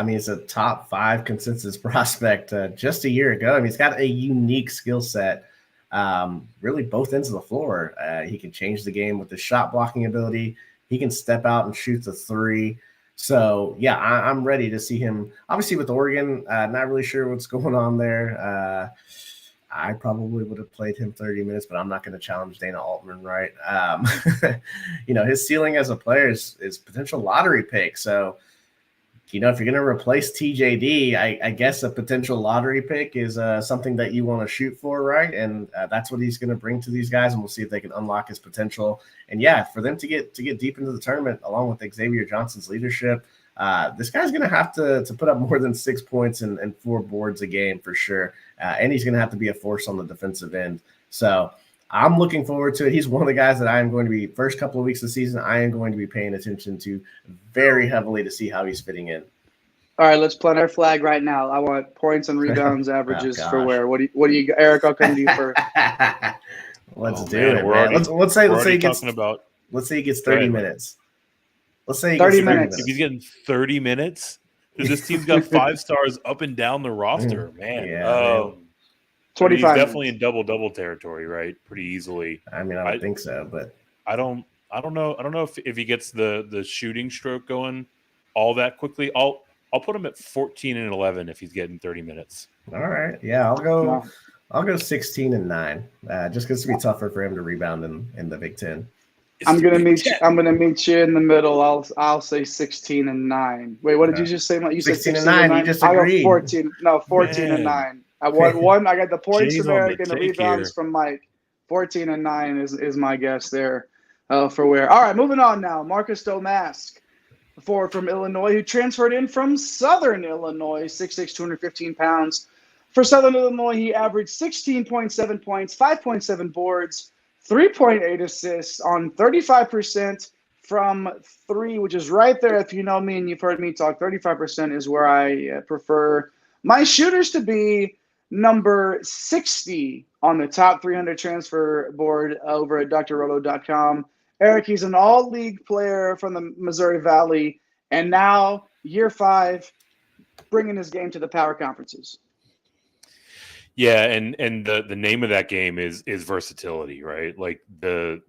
[SPEAKER 3] He's a top 5 consensus prospect just a year ago. He's got a unique skill set. Really both ends of the floor. He can change the game with his shot blocking ability. He can step out and shoot the 3. So, yeah, I'm ready to see him. Obviously, with Oregon, not really sure what's going on there. I probably would have played him 30 minutes, but I'm not going to challenge Dana Altman, right? His ceiling as a player is potential lottery pick. So, if you're going to replace TJD, I guess a potential lottery pick is something that you want to shoot for, right? And that's what he's going to bring to these guys, and we'll see if they can unlock his potential. And yeah, for them to get deep into the tournament, along with Xavier Johnson's leadership, this guy's going to have to put up more than 6 points and 4 boards a game for sure. And he's going to have to be a force on the defensive end. So I'm looking forward to it. He's one of the guys that I am going to be, first couple of weeks of the season, I am going to be paying attention to very heavily to see how he's fitting in.
[SPEAKER 1] All right, let's plant our flag right now. I want points and rebounds averages for where. What do you Eric? I'll come to you first.
[SPEAKER 3] Let's do it. Let's say he gets 30 minutes. Let's say he gets 30 minutes.
[SPEAKER 4] If he's getting 30 minutes, because this team's got 5 stars up and down the roster, man.
[SPEAKER 3] Yeah,
[SPEAKER 1] 25.
[SPEAKER 4] He's definitely in double territory, right? Pretty easily.
[SPEAKER 3] I mean, I don't think so, but
[SPEAKER 4] I don't know. I don't know if he gets the shooting stroke going all that quickly. I'll put him at 14 and 11 if he's getting 30 minutes.
[SPEAKER 3] All right. Yeah, I'll go 16 and 9. Just because it'll be tougher for him to rebound in the Big Ten.
[SPEAKER 1] I'm gonna meet you in the middle. I'll say 16 and 9. Wait, what did you just say? You said 16 and 9.
[SPEAKER 3] You just agreed.
[SPEAKER 1] I go 14. No, 14 and 9. I won one. I got the points from Eric and the rebounds from Mike. 14 and 9 is my guess there for where. All right, moving on now. Marcus Domask, forward from Illinois, who transferred in from Southern Illinois, 6'6", 215 pounds. For Southern Illinois, he averaged 16.7 points, 5.7 boards, 3.8 assists on 35% from 3, which is right there. If you know me and you've heard me talk, 35% is where I prefer my shooters to be. Number 60 on the top 300 transfer board over at drroto.com. Eric, he's an all-league player from the Missouri Valley, and now year 5, bringing his game to the power conferences.
[SPEAKER 4] Yeah, and the name of that game is versatility, right? Like the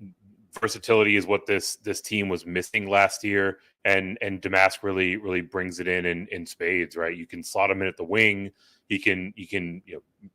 [SPEAKER 4] versatility is what this team was missing last year, and Domask really brings it in spades, right? You can slot him in at the wing. He can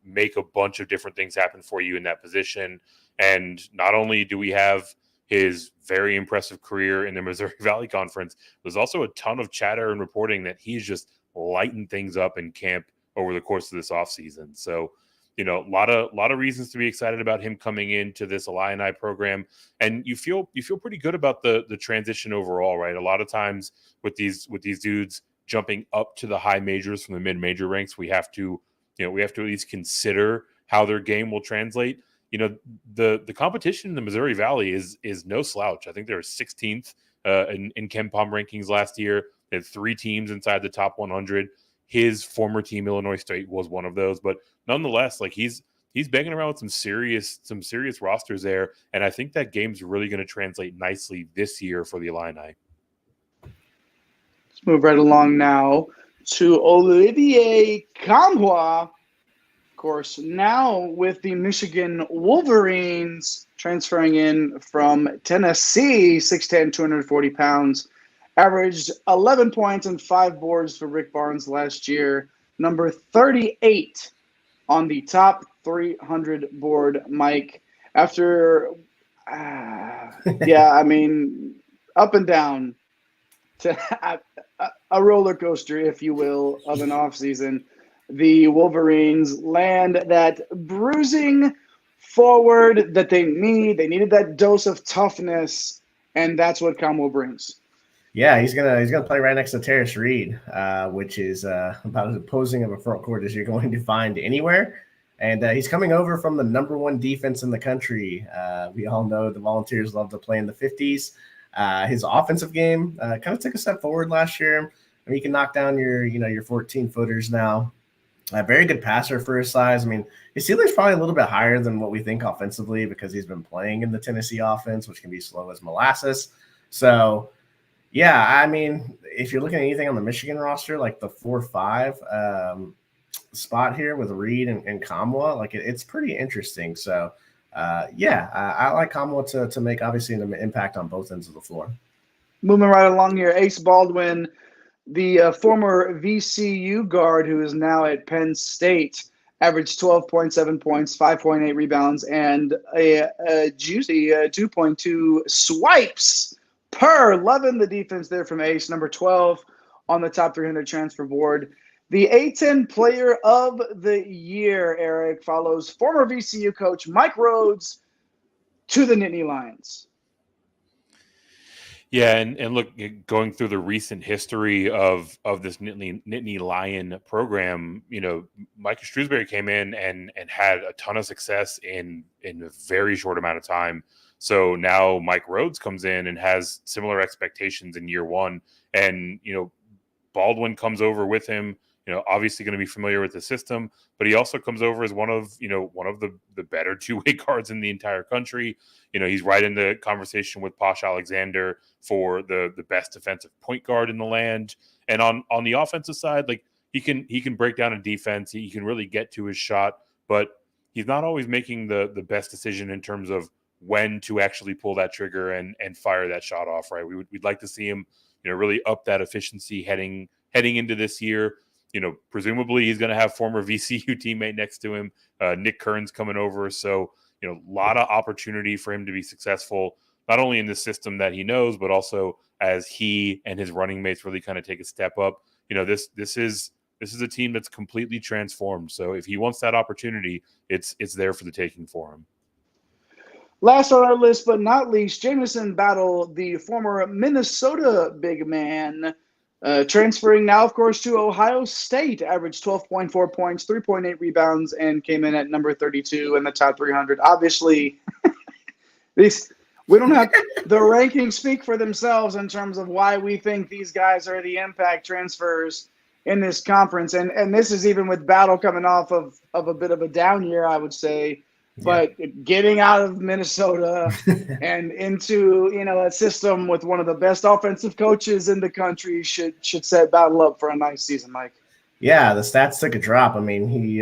[SPEAKER 4] make a bunch of different things happen for you in that position. And not only do we have his very impressive career in the Missouri Valley Conference, there's also a ton of chatter and reporting that he's just lighting things up in camp over the course of this offseason. So, a lot of reasons to be excited about him coming into this Illini program. And you feel pretty good about the transition overall, right? A lot of times with these dudes jumping up to the high majors from the mid-major ranks, we have to at least consider how their game will translate. The competition in the Missouri Valley is no slouch. I think they were 16th in KenPom rankings last year. They had 3 teams inside the top 100. His former team, Illinois State, was one of those. But nonetheless, like he's banging around with some serious rosters there, and I think that game's really going to translate nicely this year for the Illini.
[SPEAKER 1] Let's move right along now to Olivier Kamwa. Of course, now with the Michigan Wolverines, transferring in from Tennessee, 6'10", 240 pounds, averaged 11 points and 5 boards for Rick Barnes last year. Number 38 on the top 300 board, Mike. After, up and down to a roller coaster, if you will, of an offseason. The Wolverines land that bruising forward that they need. They needed that dose of toughness, and that's what Kamwa brings.
[SPEAKER 3] Yeah, he's gonna play right next to Terrace Reed, which is about as opposing of a front court as you're going to find anywhere. And he's coming over from the number 1 defense in the country. We all know the Volunteers love to play in the 50s. His offensive game kind of took a step forward last year. I mean, he can knock down your 14-footers now. A very good passer for his size. I mean, his ceiling's probably a little bit higher than what we think offensively because he's been playing in the Tennessee offense, which can be slow as molasses. So, yeah, I mean, if you're looking at anything on the Michigan roster, like the 4-5 spot here with Reed and Kamwa, like it's pretty interesting. So, I like Kamwa to make obviously an impact on both ends of the floor.
[SPEAKER 1] Moving right along here, Ace Baldwin, the former VCU guard who is now at Penn State, averaged 12.7 points, 5.8 rebounds, and a juicy 2.2 swipes per. Loving the defense there from Ace, number 12 on the top 300 transfer board. The A10 Player of the Year, Eric, follows former VCU coach Mike Rhodes to the Nittany Lions.
[SPEAKER 4] Yeah, and look, going through the recent history of this Nittany Lion program, Micah Shrewsbury came in and had a ton of success in a very short amount of time. So now Mike Rhodes comes in and has similar expectations in year one. And, Baldwin comes over with him, obviously going to be familiar with the system, but he also comes over as one of the better two-way guards in the entire country. He's right in the conversation with Posh Alexander for the best defensive point guard in the land. And on the offensive side, like he can break down a defense. He can really get to his shot, but he's not always making the best decision in terms of when to actually pull that trigger and fire that shot off, right? We'd like to see him, really up that efficiency heading into this year. Presumably he's going to have former VCU teammate next to him, Nick Kern's coming over. So, a lot of opportunity for him to be successful, not only in the system that he knows, but also as he and his running mates really kind of take a step up. This is a team that's completely transformed. So if he wants that opportunity, it's there for the taking for him.
[SPEAKER 1] Last on our list, but not least, Jamison Battle, the former Minnesota big man, transferring now, of course, to Ohio State, averaged 12.4 points, 3.8 rebounds, and came in at number 32 in the top 300. Obviously, we don't have the rankings speak for themselves in terms of why we think these guys are the impact transfers in this conference. And this is even with Battle coming off of a bit of a down year, I would say. But getting out of Minnesota and into, a system with one of the best offensive coaches in the country should set Battle up for a nice season, Mike.
[SPEAKER 3] Yeah, the stats took a drop. I mean, he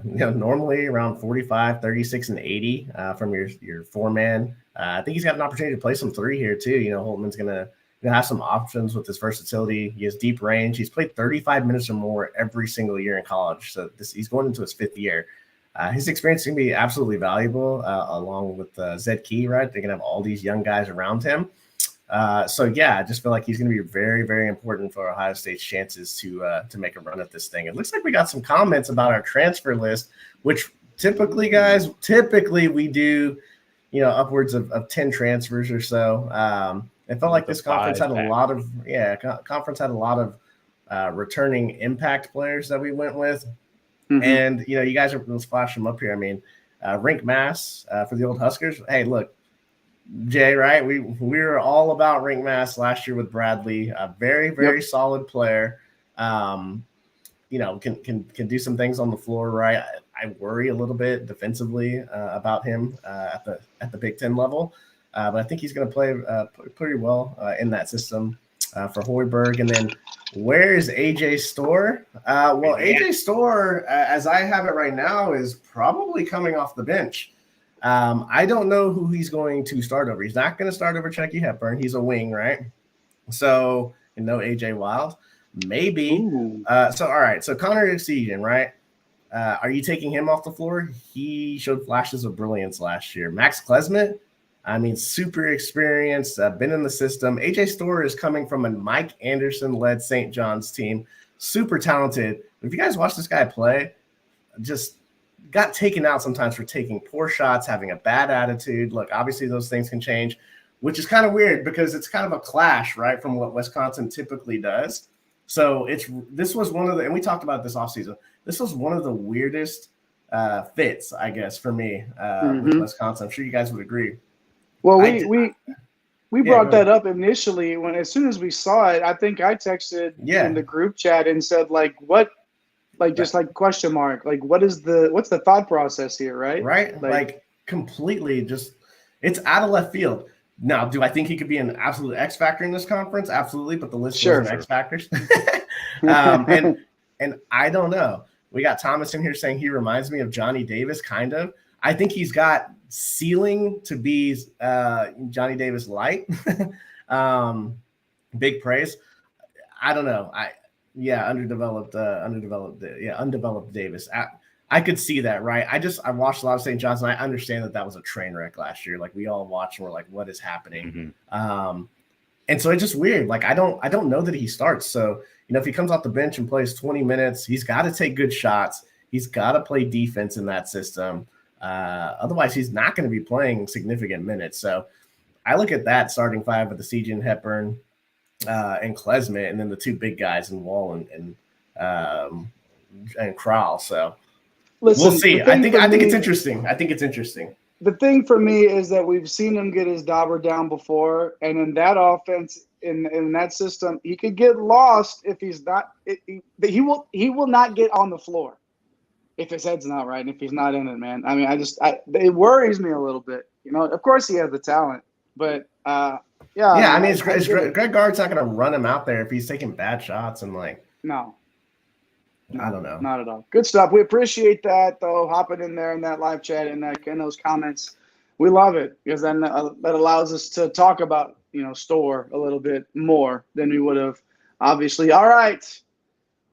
[SPEAKER 3] normally around 45, 36, and 80 from your four-man. I think he's got an opportunity to play some three here too. Holtman's gonna have some options with his versatility. He has deep range. He's played 35 minutes or more every single year in college. So he's going into his fifth year. His experience is going to be absolutely valuable, along with Zed Key, right? They're going to have all these young guys around him. I just feel like he's going to be very, very important for Ohio State's chances to make a run at this thing. It looks like we got some comments about our transfer list, which typically we do, upwards of 10 transfers or so. It felt like this conference had a lot of returning impact players that we went with. Mm-hmm. And, you guys are going to splash them up here. I mean, Rink Mass for the old Huskers. Hey, look, Jay, right? We were all about Rink Mass last year with Bradley. A very, very solid player. Can do some things on the floor, right? I worry a little bit defensively about him at the Big Ten level. But I think he's going to play pretty well in that system for Hoiberg. And then where's AJ Storr? AJ Storr, as I have it right now, is probably coming off the bench. I don't know who he's going to start over. He's not going to start over Chucky Hepburn. He's a wing, right? So, no AJ Wild. Maybe. All right. So Connor Exegian, right? Are you taking him off the floor? He showed flashes of brilliance last year. Max Klesmit, super experienced, been in the system. AJ Storr is coming from a Mike Anderson-led St. John's team. Super talented. If you guys watch this guy play, just got taken out sometimes for taking poor shots, having a bad attitude. Look, obviously those things can change, which is kind of weird because it's kind of a clash, right, from what Wisconsin typically does. So this was one of the – and we talked about this offseason. This was one of the weirdest fits, I guess, for me with Wisconsin. I'm sure you guys would agree.
[SPEAKER 1] Well, we brought that up initially as soon as we saw it. I think I texted in the group chat and said, what, question mark, what's the thought process here, right?
[SPEAKER 3] Right, like completely just it's out of left field. Now, do I think he could be an absolute X factor in this conference? Absolutely, but the list of X factors. and I don't know. We got Thomas in here saying he reminds me of Johnny Davis, kind of. I think he's got ceiling to be Johnny Davis light. Big praise. I don't know. Undeveloped Davis. I could see that, right? I watched a lot of St. John's, and I understand that was a train wreck last year. Like, we all watched and we're like, what is happening?
[SPEAKER 4] Mm-hmm.
[SPEAKER 3] And so it's just weird. Like, I don't know that he starts. So, if he comes off the bench and plays 20 minutes, he's got to take good shots. He's got to play defense in that system. Otherwise, he's not going to be playing significant minutes. So I look at that starting five with the CJ and Hepburn and Klesmit, and then the two big guys in Wall and Crowell. So
[SPEAKER 1] Listen,
[SPEAKER 3] we'll see. I think it's interesting.
[SPEAKER 1] The thing for me is that we've seen him get his dauber down before, and in that offense, in that system, he could get lost if he's not. He will not get on the floor if his head's not right and if he's not in it, man. I mean, it worries me a little bit. Of course he has the talent, but yeah.
[SPEAKER 3] I mean, Greg Gard's not going to run him out there if he's taking bad shots and
[SPEAKER 1] no.
[SPEAKER 3] I don't know.
[SPEAKER 1] Not at all. Good stuff. We appreciate that, though, hopping in there in that live chat and in those comments. We love it because then that allows us to talk about, Store a little bit more than we would have, obviously. All right.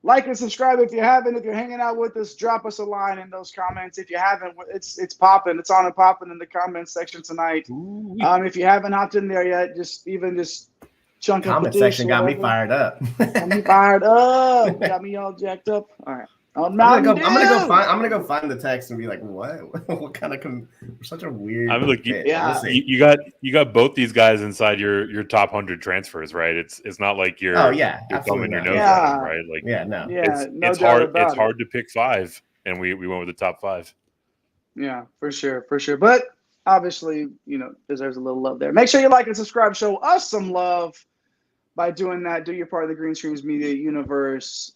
[SPEAKER 1] Like and subscribe if you haven't. If you're hanging out with us, drop us a line in those comments. If you haven't, it's popping. It's on and popping in the comments section tonight.
[SPEAKER 4] Ooh.
[SPEAKER 1] If you haven't hopped in there yet, just chunk up
[SPEAKER 3] comment section got me fired up.
[SPEAKER 1] Got me all jacked up. All right. I'm gonna
[SPEAKER 3] go find the text and be like, what? What kind of such a weird.
[SPEAKER 4] I mean, look, you got both these guys inside your top 100 transfers, right? It's not like you're thumbing your nose at them, right? Like, it's hard. It's hard to pick five, and we went with the top five.
[SPEAKER 1] Yeah, for sure. But obviously, deserves a little love there. Make sure you like and subscribe. Show us some love by doing that. Do your part of the Green Streams Media universe.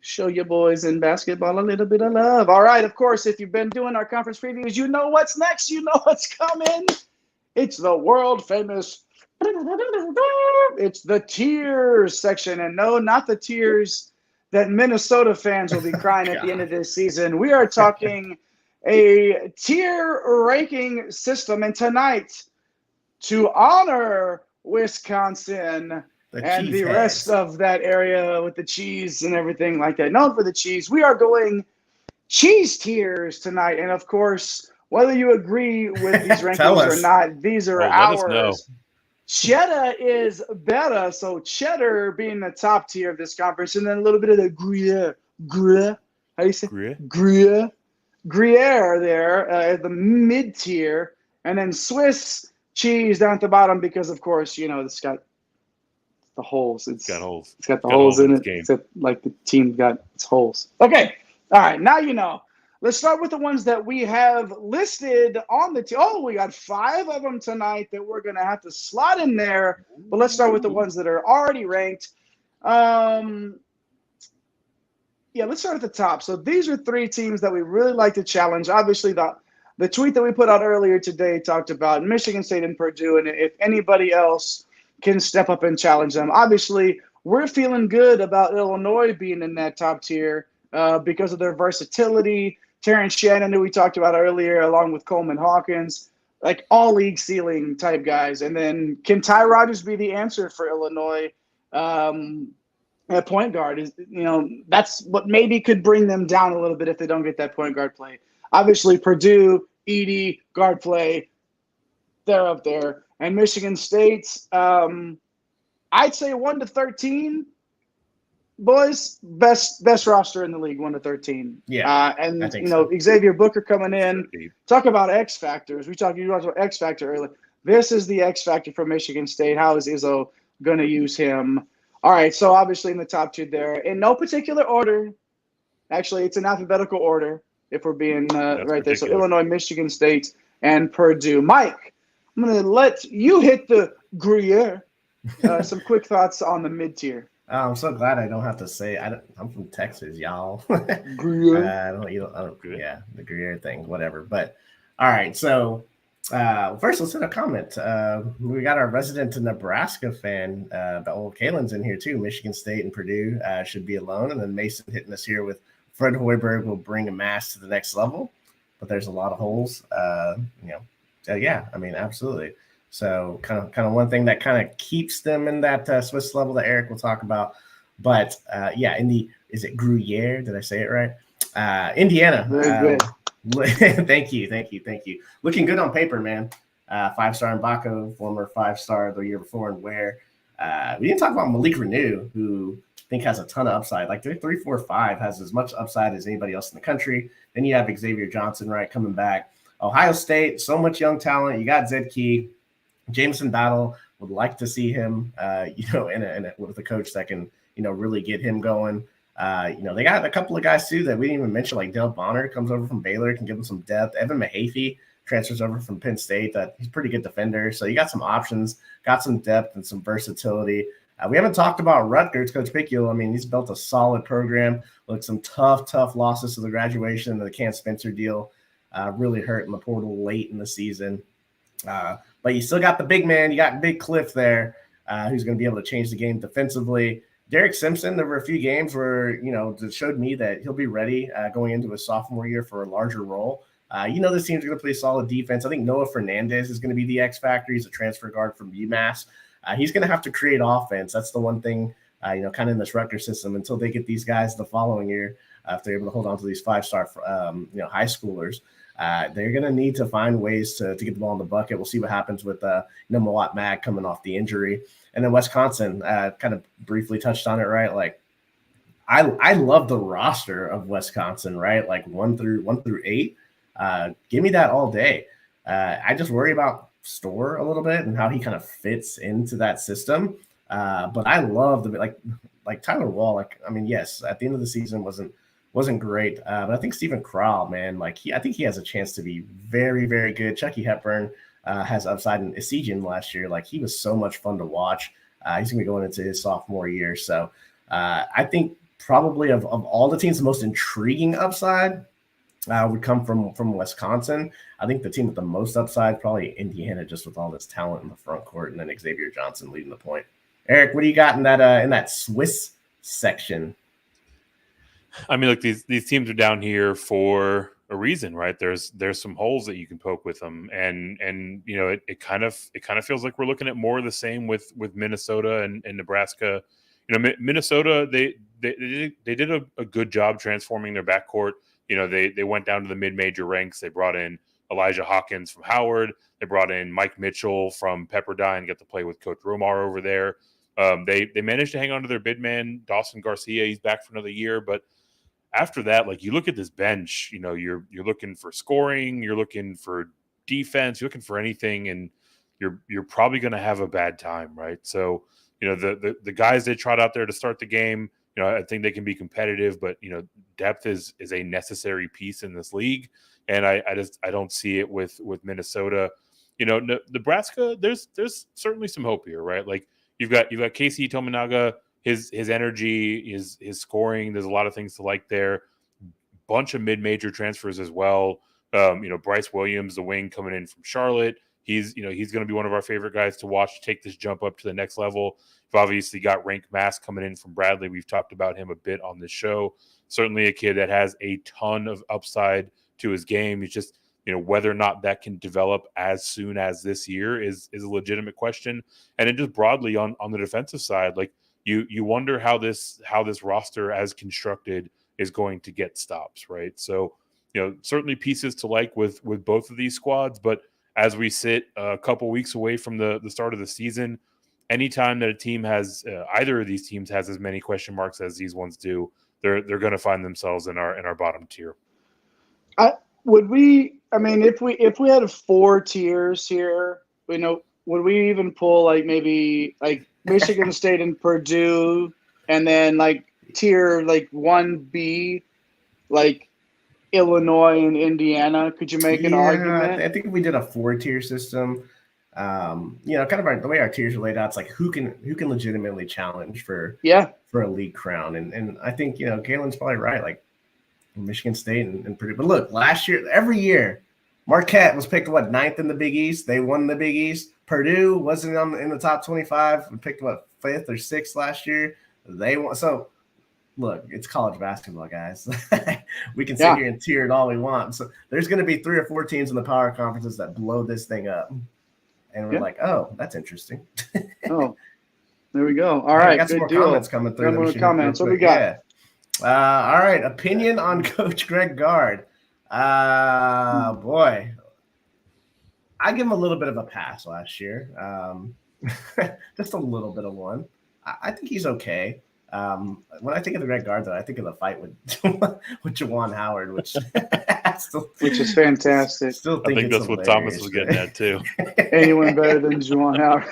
[SPEAKER 1] Show your boys in basketball a little bit of love. All right, of course, if you've been doing our conference previews, you know what's next. You know what's coming. It's the world famous. It's the tears section. And no, not the tears that Minnesota fans will be crying at the end of this season. We are talking a tier ranking system. And tonight, to honor Wisconsin and the rest of that area with the cheese and everything like that, known for the cheese, we are going cheese tiers tonight. And of course, whether you agree with these rankings or not, these are ours. Cheddar is better, so cheddar being the top tier of this conference, and then a little bit of the Gruyere. How do you say? Gruyere there at the mid tier, and then Swiss cheese down at the bottom because, of course, it's got the holes. It's got holes. It's got the holes in it. Except like the team got its holes. Okay. All right. Now you know. Let's start with the ones that we have listed on the team. Oh, we got 5 of them tonight that we're going to have to slot in there. But let's start with the ones that are already ranked. Let's start at the top. So these are 3 teams that we really like to challenge. Obviously, the tweet that we put out earlier today talked about Michigan State and Purdue, and if anybody else can step up and challenge them. Obviously, we're feeling good about Illinois being in that top tier because of their versatility. Terrence Shannon, who we talked about earlier, along with Coleman Hawkins, like all league ceiling type guys. And then can Ty Rodgers be the answer for Illinois at point guard? That's what maybe could bring them down a little bit if they don't get that point guard play. Obviously, Purdue, Edey, guard play, they're up there. And Michigan State, I'd say 1 to 13. Boys, best roster in the league, 1 to 13.
[SPEAKER 3] Yeah,
[SPEAKER 1] and Xavier Booker coming in. Talk about X factors. You talked about X factor earlier. This is the X factor for Michigan State. How is Izzo going to use him? All right, so obviously in the top 2 there, in no particular order. Actually, it's in alphabetical order if we're being right there. So Illinois, Michigan State, and Purdue. Mike, I'm going to let you hit the Gruyere. Some quick thoughts on the mid tier.
[SPEAKER 3] I'm so glad I don't have to say. I'm from Texas, y'all.
[SPEAKER 1] Gruyere.
[SPEAKER 3] The Gruyere thing, whatever. But all right, so first let's hit a comment. We got our resident Nebraska fan, old Kalen's in here too. Michigan State and Purdue should be alone, and then Mason hitting us here with Fred Hoiberg will bring a mass to the next level, but there's a lot of holes. Absolutely. So kind of one thing that kind of keeps them in that Swiss level that Eric will talk about. But is it Gruyere? Did I say it right? Indiana.
[SPEAKER 1] Very good.
[SPEAKER 3] Thank you. Looking good on paper, man. 5-star Mbako, former 5-star the year before, and Ware. We didn't talk about Malik Renew, who I think has a ton of upside. Like their 3-4-5 has as much upside as anybody else in the country. Then you have Xavier Johnson, right, coming back. Ohio State, so much young talent. You got Zed Key, Jameson Battle. Would like to see him, with a coach that can, really get him going. They got a couple of guys too that we didn't even mention, like Dale Bonner comes over from Baylor, can give him some depth. Evan Mahaffey transfers over from Penn State. He's a pretty good defender. So you got some options, got some depth and some versatility. We haven't talked about Rutgers, Coach Picciol. I mean, he's built a solid program. Look, some tough losses to the graduation, the Cam Spencer deal really hurt in the portal late in the season. But you still got the big man. You got Big Cliff there, who's going to be able to change the game defensively. Derek Simpson, there were a few games where, that showed me that he'll be ready going into his sophomore year for a larger role. This team's going to play solid defense. I think Noah Fernandez is going to be the X factor. He's a transfer guard from UMass. He's going to have to create offense. That's the one thing, kind of in this Rutgers system until they get these guys the following year, if they're able to hold on to these 5-star, high schoolers. They're going to need to find ways to get the ball in the bucket. We'll see what happens with Mawat Mag coming off the injury. And then Wisconsin, kind of briefly touched on it, right? Like, I love the roster of Wisconsin, right? Like 1 through 8. Give me that all day. I just worry about Storr a little bit and how he kind of fits into that system. But I love like Tyler Wall. Like, I mean, yes, at the end of the season wasn't great. But I think Stephen Crowell, man, I think he has a chance to be very, very good. Chucky Hepburn has upside in Esigian last year. Like, he was so much fun to watch. He's going to be going into his sophomore year. So I think probably of all the teams, the most intriguing upside would come from Wisconsin. I think the team with the most upside, probably Indiana, just with all this talent in the front court, and then Xavier Johnson leading the point. Eric, what do you got in that Swiss section?
[SPEAKER 4] I mean, look, these teams are down here for a reason, right? There's some holes that you can poke with them, and it kind of feels like we're looking at more of the same with Minnesota and Nebraska. Minnesota, they did a good job transforming their backcourt. They went down to the mid-major ranks. They brought in Elijah Hawkins from Howard. They brought in Mike Mitchell from Pepperdine, got to play with Coach Romar over there. They managed to hang on to their big man, Dawson Garcia. He's back for another year. But after that, like, you look at this bench, you're looking for scoring, you're looking for defense, you're looking for anything, and you're probably going to have a bad time, right? So, the guys they trot out there to start the game, I think they can be competitive, but depth is a necessary piece in this league, and I don't see it with Minnesota. Nebraska, there's certainly some hope here, right? Like, you've got Casey Tominaga, his energy, his scoring. There's a lot of things to like there. Bunch of mid-major transfers as well. Bryce Williams, the wing coming in from Charlotte. He's going to be one of our favorite guys to watch take this jump up to the next level. We've obviously got Rank Mass coming in from Bradley. We've talked about him a bit on this show. Certainly a kid that has a ton of upside to his game. It's just, whether or not that can develop as soon as this year is a legitimate question. And then just broadly on the defensive side, like, you wonder how this roster as constructed is going to get stops, right? So, certainly pieces to like with both of these squads, but as we sit a couple weeks away from the start of the season, anytime that a team has either of these teams has as many question marks as these ones do, they're going to find themselves in our bottom tier.
[SPEAKER 1] If we had 4 tiers here, would we even pull maybe Michigan State and Purdue, and then tier 1B, Illinois and Indiana? Could you make an argument?
[SPEAKER 3] I think if we did a 4-tier system, kind of the way our tiers are laid out, it's like who can legitimately challenge for a league crown, and I think Galen's probably right, like Michigan State and Purdue. But look, last year, every year, Marquette was picked 9th in the Big East. They won the Big East. Purdue wasn't in the top 25. We picked 5th or 6th last year. They won. So look, it's college basketball, guys. We can sit here and tier it all we want. So there's going to be 3 or 4 teams in the power conferences that blow this thing up. And we're like, oh, that's interesting.
[SPEAKER 1] Oh, there we go. All right,
[SPEAKER 3] got some more comments coming through.
[SPEAKER 1] Comments. What we got?
[SPEAKER 3] All right. Opinion on Coach Greg Gard. Boy, I give him a little bit of a pass last year. Just a little bit of one. I think he's okay. When I think of the Greg Gard, though, I think of the fight with Juwan Howard, which
[SPEAKER 1] is fantastic.
[SPEAKER 4] I think that's what Thomas was getting at too.
[SPEAKER 1] Anyone better than Juwan Howard?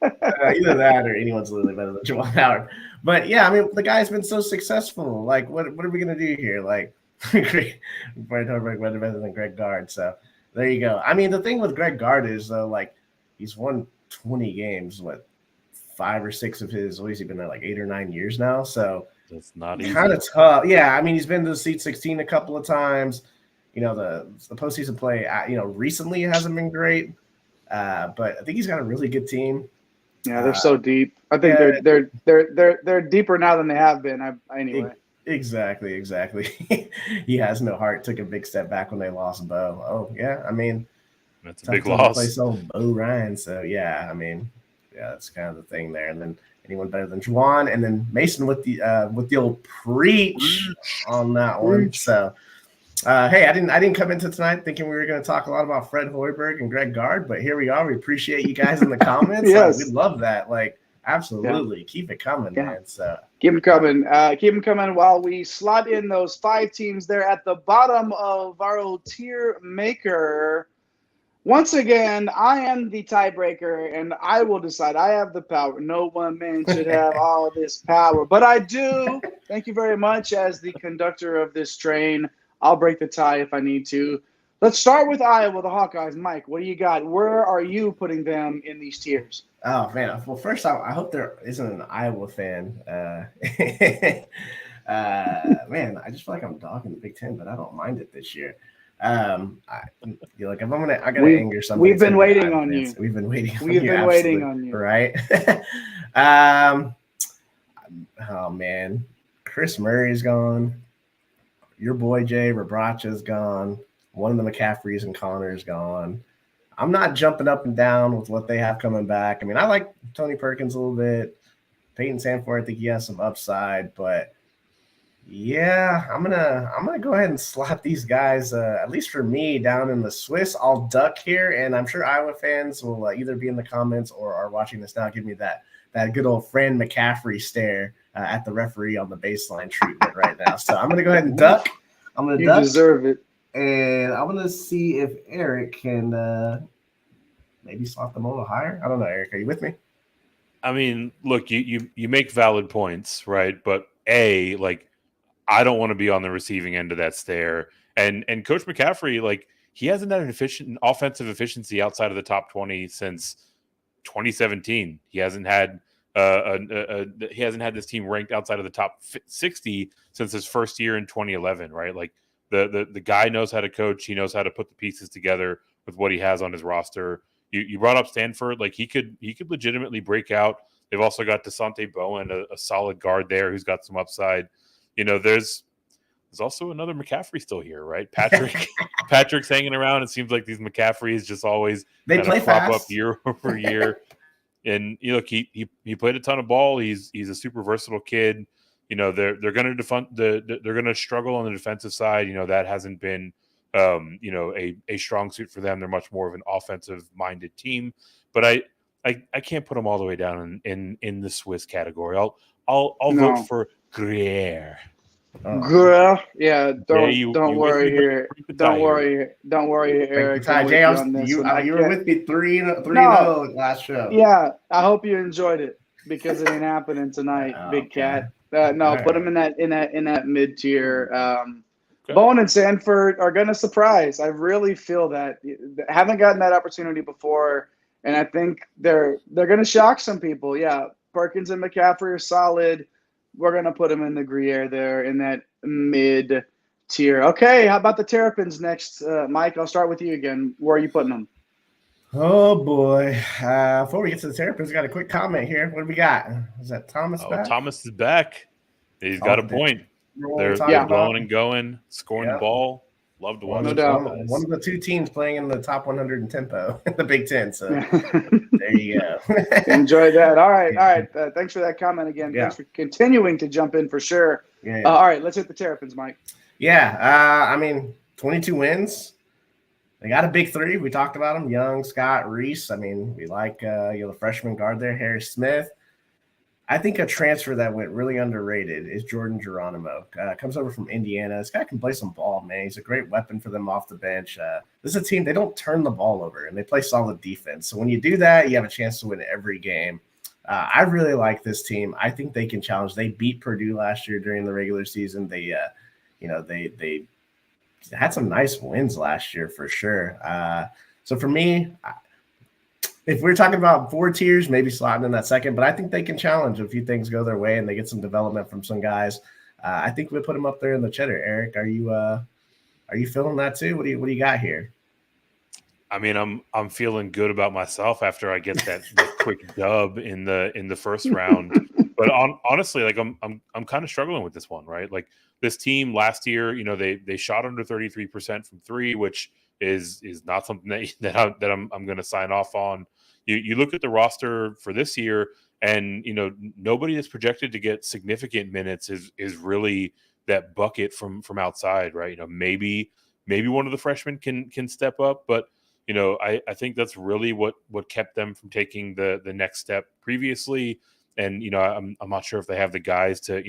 [SPEAKER 3] Either that or anyone's literally better than Juwan Howard. But yeah, I mean, the guy's been so successful. Like, what are we gonna do here? Like, Brian Harbaugh better than Greg Gard. So there you go. I mean, the thing with Greg Gard is though, like, he's won 20 games. What? 5 or 6 of his, he's been there like 8 or 9 years now. So
[SPEAKER 4] that's not easy.
[SPEAKER 3] Kind of tough. Yeah, I mean, he's been to the Sweet 16 a couple of times. You know, the postseason play, recently hasn't been great. But I think he's got a really good team.
[SPEAKER 1] Yeah, they're so deep. I think they're deeper now than they have been. Anyway.
[SPEAKER 3] Exactly. He has no heart. Took a big step back when they lost Bo. Oh yeah, I mean,
[SPEAKER 4] that's a big loss.
[SPEAKER 3] Place old Bo Ryan. So yeah, I mean. Yeah, that's kind of the thing there. And then anyone better than Juwan, and then Mason with the old preach on that one. So, hey, I didn't come into tonight thinking we were going to talk a lot about Fred Hoiberg and Greg Gard, but here we are. We appreciate you guys in the comments.
[SPEAKER 1] Yes.
[SPEAKER 3] We love that. Like, absolutely, keep it coming, man. So
[SPEAKER 1] keep them coming. Keep them coming while we slot in those 5 teams there at the bottom of our old tier maker. Once again, I am the tiebreaker, and I will decide. I have the power. No one man should have all this power, but I do. Thank you very much. As the conductor of this train, I'll break the tie if I need to. Let's start with Iowa, the Hawkeyes. Mike, what do you got? Where are you putting them in these tiers?
[SPEAKER 3] Oh, man. Well, first, I hope there isn't an Iowa fan. Man, I just feel like I'm dogging the Big Ten, but I don't mind it this year. I gotta anger somebody.
[SPEAKER 1] We've been waiting on you.
[SPEAKER 3] We've been waiting.
[SPEAKER 1] We've been waiting on you.
[SPEAKER 3] Right. Oh man, Chris Murray's gone. Your boy Jay Rabracha's gone. One of the McCaffreys and Connor's gone. I'm not jumping up and down with what they have coming back. I mean, I like Tony Perkins a little bit. Peyton Sanford, I think he has some upside, but yeah, I'm gonna go ahead and slap these guys, at least for me, down in the Swiss. I'll duck here, and I'm sure Iowa fans will either be in the comments or are watching this now. Give me that good old Fran McCaffrey stare at the referee on the baseline treatment right now. So I'm gonna go ahead and duck.
[SPEAKER 1] You deserve it,
[SPEAKER 3] and I'm gonna see if Eric can maybe slot them a little higher. I don't know, Eric. Are you with me?
[SPEAKER 4] I mean, look, you make valid points, right? But I don't want to be on the receiving end of that stare. And Coach McCaffrey, like, he hasn't had an offensive efficiency outside of the top 20 since 2017. He hasn't had this team ranked outside of the top 60 since his first year in 2011, right? Like, the guy knows how to coach. He knows how to put the pieces together with what he has on his roster. You brought up Stanford. Like, he could legitimately break out. They've also got Desante Bowen, a solid guard there who's got some upside. You know, there's also another McCaffrey still here, right? Patrick's hanging around. It seems like these McCaffreys just always
[SPEAKER 3] play
[SPEAKER 4] crop up year over year. And you know, he played a ton of ball. He's a super versatile kid. You know, they're going to struggle on the defensive side. You know, that hasn't been a strong suit for them. They're much more of an offensive minded team. But I can't put them all the way down in the Swiss category. I'll vote for Gruyere.
[SPEAKER 1] Gruyere, yeah. Don't worry here. Don't worry, Eric.
[SPEAKER 3] Jay, you were with me 3-0 last show.
[SPEAKER 1] Yeah, I hope you enjoyed it because it ain't happening tonight, Big Cat. Put them in that mid tier. Bowen and Sanford are gonna surprise. I really feel that. Haven't gotten that opportunity before, and I think they're gonna shock some people. Yeah, Perkins and McCaffrey are solid. We're going to put them in the Gruyere there in that mid tier. Okay, how about the Terrapins next? Mike, I'll start with you again. Where are you putting them?
[SPEAKER 3] Oh, boy. Before we get to the Terrapins, got a quick comment here. What do we got? Is that Thomas back?
[SPEAKER 4] Thomas is back. He's got a point. They're going and going, scoring the ball. Love to watch.
[SPEAKER 1] No doubt.
[SPEAKER 3] One of the two teams playing in the top 100 in tempo in the Big Ten. So there you go.
[SPEAKER 1] Enjoy that. All right. Thanks for that comment again.
[SPEAKER 3] Yeah.
[SPEAKER 1] Thanks for continuing to jump in for sure.
[SPEAKER 3] Yeah.
[SPEAKER 1] All right, let's hit the Terrapins, Mike.
[SPEAKER 3] Yeah. 22 wins. They got a big three. We talked about them. Young, Scott, Reese. We like the freshman guard there, Harris Smith. I think a transfer that went really underrated is Jordan Geronimo. Comes over from Indiana. This guy can play some ball, man. He's a great weapon for them off the bench. This is a team, they don't turn the ball over, and they play solid defense. So when you do that, you have a chance to win every game. I really like this team. I think they can challenge. They beat Purdue last year during the regular season. They had some nice wins last year for sure. So for me, if we're talking about 4 tiers, maybe slotting in that second, but I think they can challenge a few things go their way and they get some development from some guys. I think we put them up there in the cheddar. Eric, are you feeling that too? What do you got here?
[SPEAKER 4] I'm feeling good about myself after I get that quick dub in the first round. But honestly, like I'm kind of struggling with this one, right? Like this team last year, they shot under 33% from 3, which is not something that I'm going to sign off on. You look at the roster for this year, and nobody that's projected to get significant minutes is really that bucket from outside, right? Maybe one of the freshmen can step up, but I think that's really what kept them from taking the next step previously. And I'm not sure if they have the guys to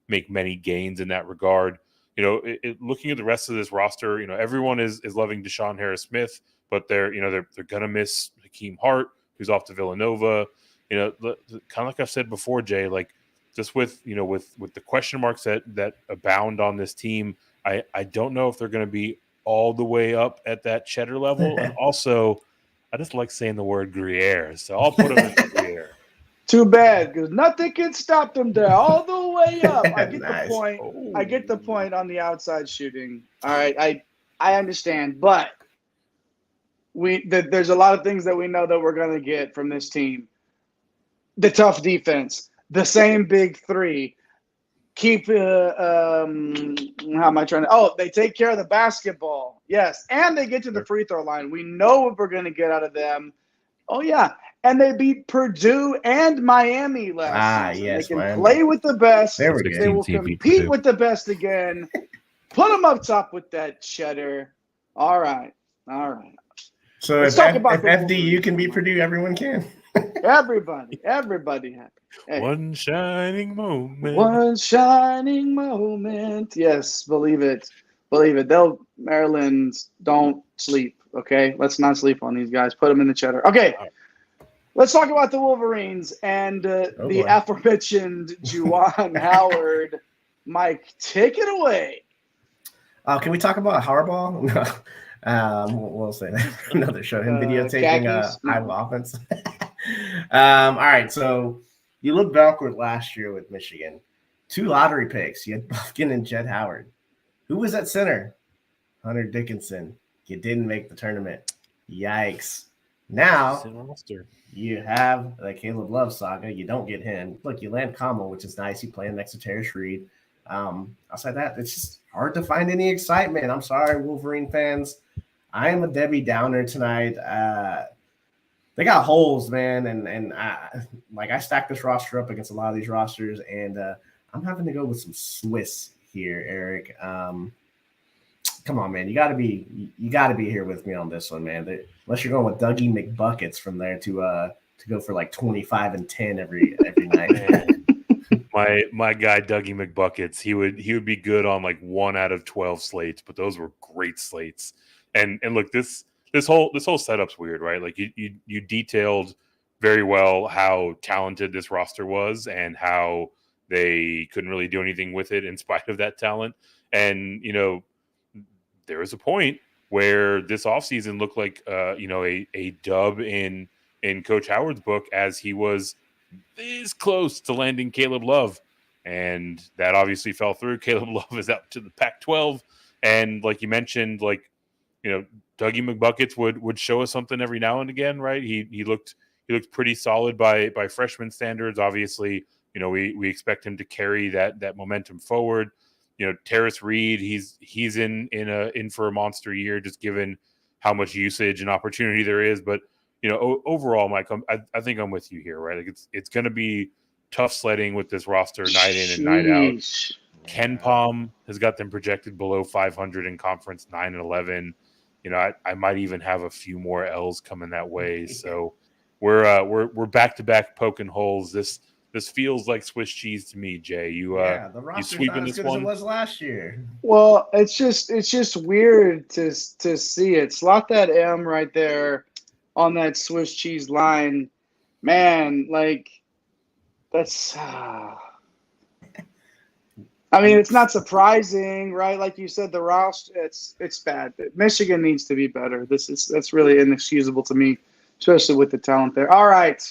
[SPEAKER 4] make many gains in that regard. Looking at the rest of this roster, everyone is loving Deshaun Harris-Smith, but they're gonna miss Hakeem Hart, who's off to Villanova. Kind of like I've said before, Jay, like just with the question marks that abound on this team, I don't know if they're going to be all the way up at that cheddar level. And also, I just like saying the word Gruyere, so I'll put them in Gruyere.
[SPEAKER 1] Too bad, because nothing can stop them there all the way up. I get
[SPEAKER 3] Nice.
[SPEAKER 1] the point. I get the point on the outside shooting. All right, I understand, but there's a lot of things that we know that we're going to get from this team. The tough defense, the same big three. Keep how am I trying to? Oh, they take care of the basketball. Yes, and they get to the free throw line. We know what we're going to get out of them. Oh yeah. And they beat Purdue and Miami last season.
[SPEAKER 3] Yes,
[SPEAKER 1] they can
[SPEAKER 3] Miami.
[SPEAKER 1] play with the best.
[SPEAKER 3] There we go.
[SPEAKER 1] They will compete with the best again. Put them up top with that cheddar. All right.
[SPEAKER 3] So
[SPEAKER 1] Let's
[SPEAKER 3] if
[SPEAKER 1] talk about the
[SPEAKER 3] FDU can beat Purdue, everyone can.
[SPEAKER 1] Everybody happy. Hey.
[SPEAKER 4] One shining moment.
[SPEAKER 1] One shining moment. Yes, believe it. Maryland, don't sleep, okay? Let's not sleep on these guys. Put them in the cheddar. Okay. Let's talk about the Wolverines and the aforementioned Juwan Howard. Mike, take it away.
[SPEAKER 3] Can we talk about Harbaugh? No. We'll say that. Another show. Him videotaping Iowa offense. All right. So you look backward last year with Michigan. 2 lottery picks. You had Buffkin and Jed Howard. Who was at center? Hunter Dickinson. You didn't make the tournament. Yikes. Now you have the Caleb Love saga. You don't get him. Look, you land Kamo, which is nice. You playing next to Terrence Reed. Outside that, it's just hard to find any excitement. I'm sorry, Wolverine fans. I am a Debbie Downer tonight. They got holes, man, and I stacked this roster up against a lot of these rosters, and I'm having to go with some Swiss here, Eric. Come on, man. You gotta be here with me on this one, man. Unless you're going with Dougie McBuckets from there to go for like 25 and 10 every night.
[SPEAKER 4] My guy Dougie McBuckets, he would be good on like 1 out of 12 slates, but those were great slates. And look, this whole setup's weird, right? Like you detailed very well how talented this roster was and how they couldn't really do anything with it in spite of that talent. And there was a point where this offseason looked like a dub in Coach Howard's book, as he was this close to landing Caleb Love, and that obviously fell through. Caleb Love is out to the Pac-12, and like you mentioned, Dougie McBuckets would show us something every now and again, right? He looked pretty solid by freshman standards. Obviously, we expect him to carry that momentum forward. Terrace Reed, he's in for a monster year, just given how much usage and opportunity there is. But overall, Mike, I think I'm with you here, right? Like it's going to be tough sledding with this roster night in and night out. KenPom has got them projected below 500 in conference, 9-11. I might even have a few more L's coming that way. So we're back to back poking holes. This feels like Swiss cheese to me, Jay.
[SPEAKER 3] The roster's
[SPEAKER 4] sweeping
[SPEAKER 3] not as
[SPEAKER 4] this
[SPEAKER 3] good
[SPEAKER 4] one?
[SPEAKER 3] as it was last year.
[SPEAKER 1] Well, it's just weird to see it. Slot that M right there on that Swiss cheese line, man. Like that's. I mean, it's not surprising, right? Like you said, the roster it's bad. Michigan needs to be better. That's really inexcusable to me, especially with the talent there. All right.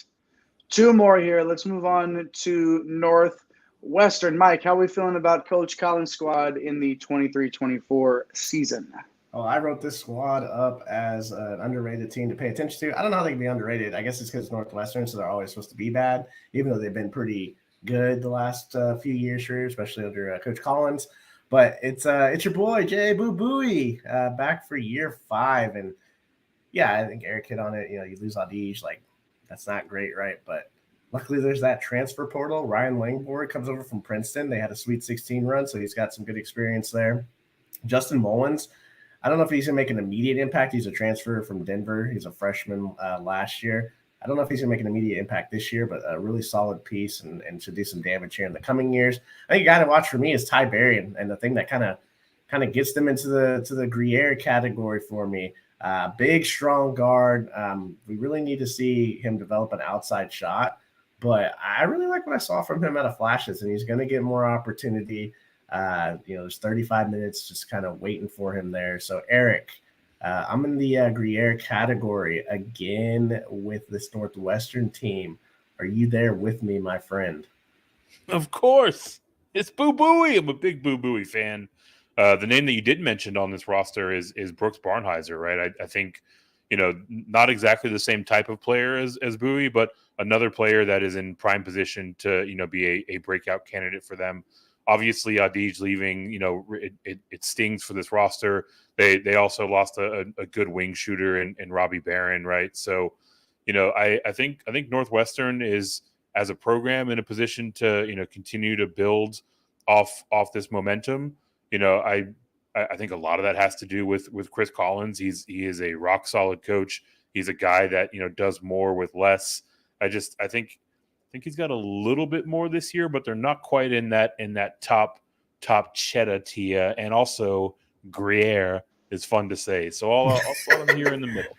[SPEAKER 1] 2 more here. Let's move on to Northwestern. Mike, how are we feeling about Coach Collins' squad in the 23-24 season?
[SPEAKER 3] Oh, I wrote this squad up as an underrated team to pay attention to. I don't know how they can be underrated. I guess it's because it's Northwestern, so they're always supposed to be bad, even though they've been pretty good the last few years, sure, especially under Coach Collins. But it's your boy, Jay Boo Booey, back for year 5. And, yeah, I think Eric hit on it. You lose Edey, like, that's not great, right? But luckily there's that transfer portal. Ryan Langford comes over from Princeton. They had a Sweet 16 run, so he's got some good experience there. Justin Mullins, I don't know if he's going to make an immediate impact. He's a transfer from Denver. He's a freshman last year. I don't know if he's going to make an immediate impact this year, but a really solid piece and should do some damage here in the coming years. I think a guy to watch for me is Ty Berry, and the thing that kind of gets them into the Gruyere category for me. Big, strong guard. We really need to see him develop an outside shot, but I really like what I saw from him out of flashes, and he's going to get more opportunity. There's 35 minutes just kind of waiting for him there. So, Eric, I'm in the Gruyere category again with this Northwestern team. Are you there with me, my friend?
[SPEAKER 4] Of course. It's Boo Booey. I'm a big Boo Booey fan. The name that you did mention on this roster is Brooks Barnheiser, right? I think, not exactly the same type of player as Bowie, but another player that is in prime position to, be a breakout candidate for them. Obviously, Edey's leaving, it stings for this roster. They also lost a good wing shooter in Robbie Barron, right? So, I think Northwestern is, as a program, in a position to, continue to build off this momentum. I think a lot of that has to do with Chris Collins. He is a rock solid coach. He's a guy that does more with less. I think he's got a little bit more this year, but they're not quite in that top cheddar tier. And also Gruyere is fun to say, so I'll slot him here in the middle.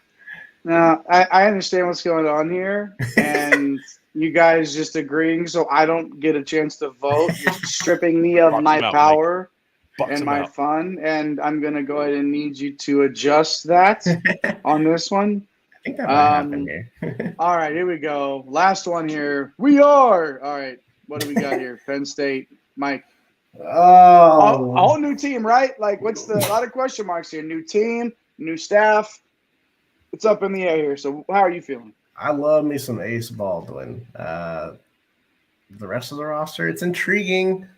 [SPEAKER 1] Now I understand what's going on here, and you guys just agreeing so I don't get a chance to vote, just stripping me of my power. And my fun, and I'm going to go ahead and need you to adjust that on this one.
[SPEAKER 3] I think that might happen here.
[SPEAKER 1] All right, here we go. Last one here. All right, what do we got here? Penn State, Mike. A whole new team, right? Like, a lot of question marks here. New team, new staff. It's up in the air here. So how are you feeling?
[SPEAKER 3] I love me some Ace Baldwin. The rest of the roster, it's intriguing.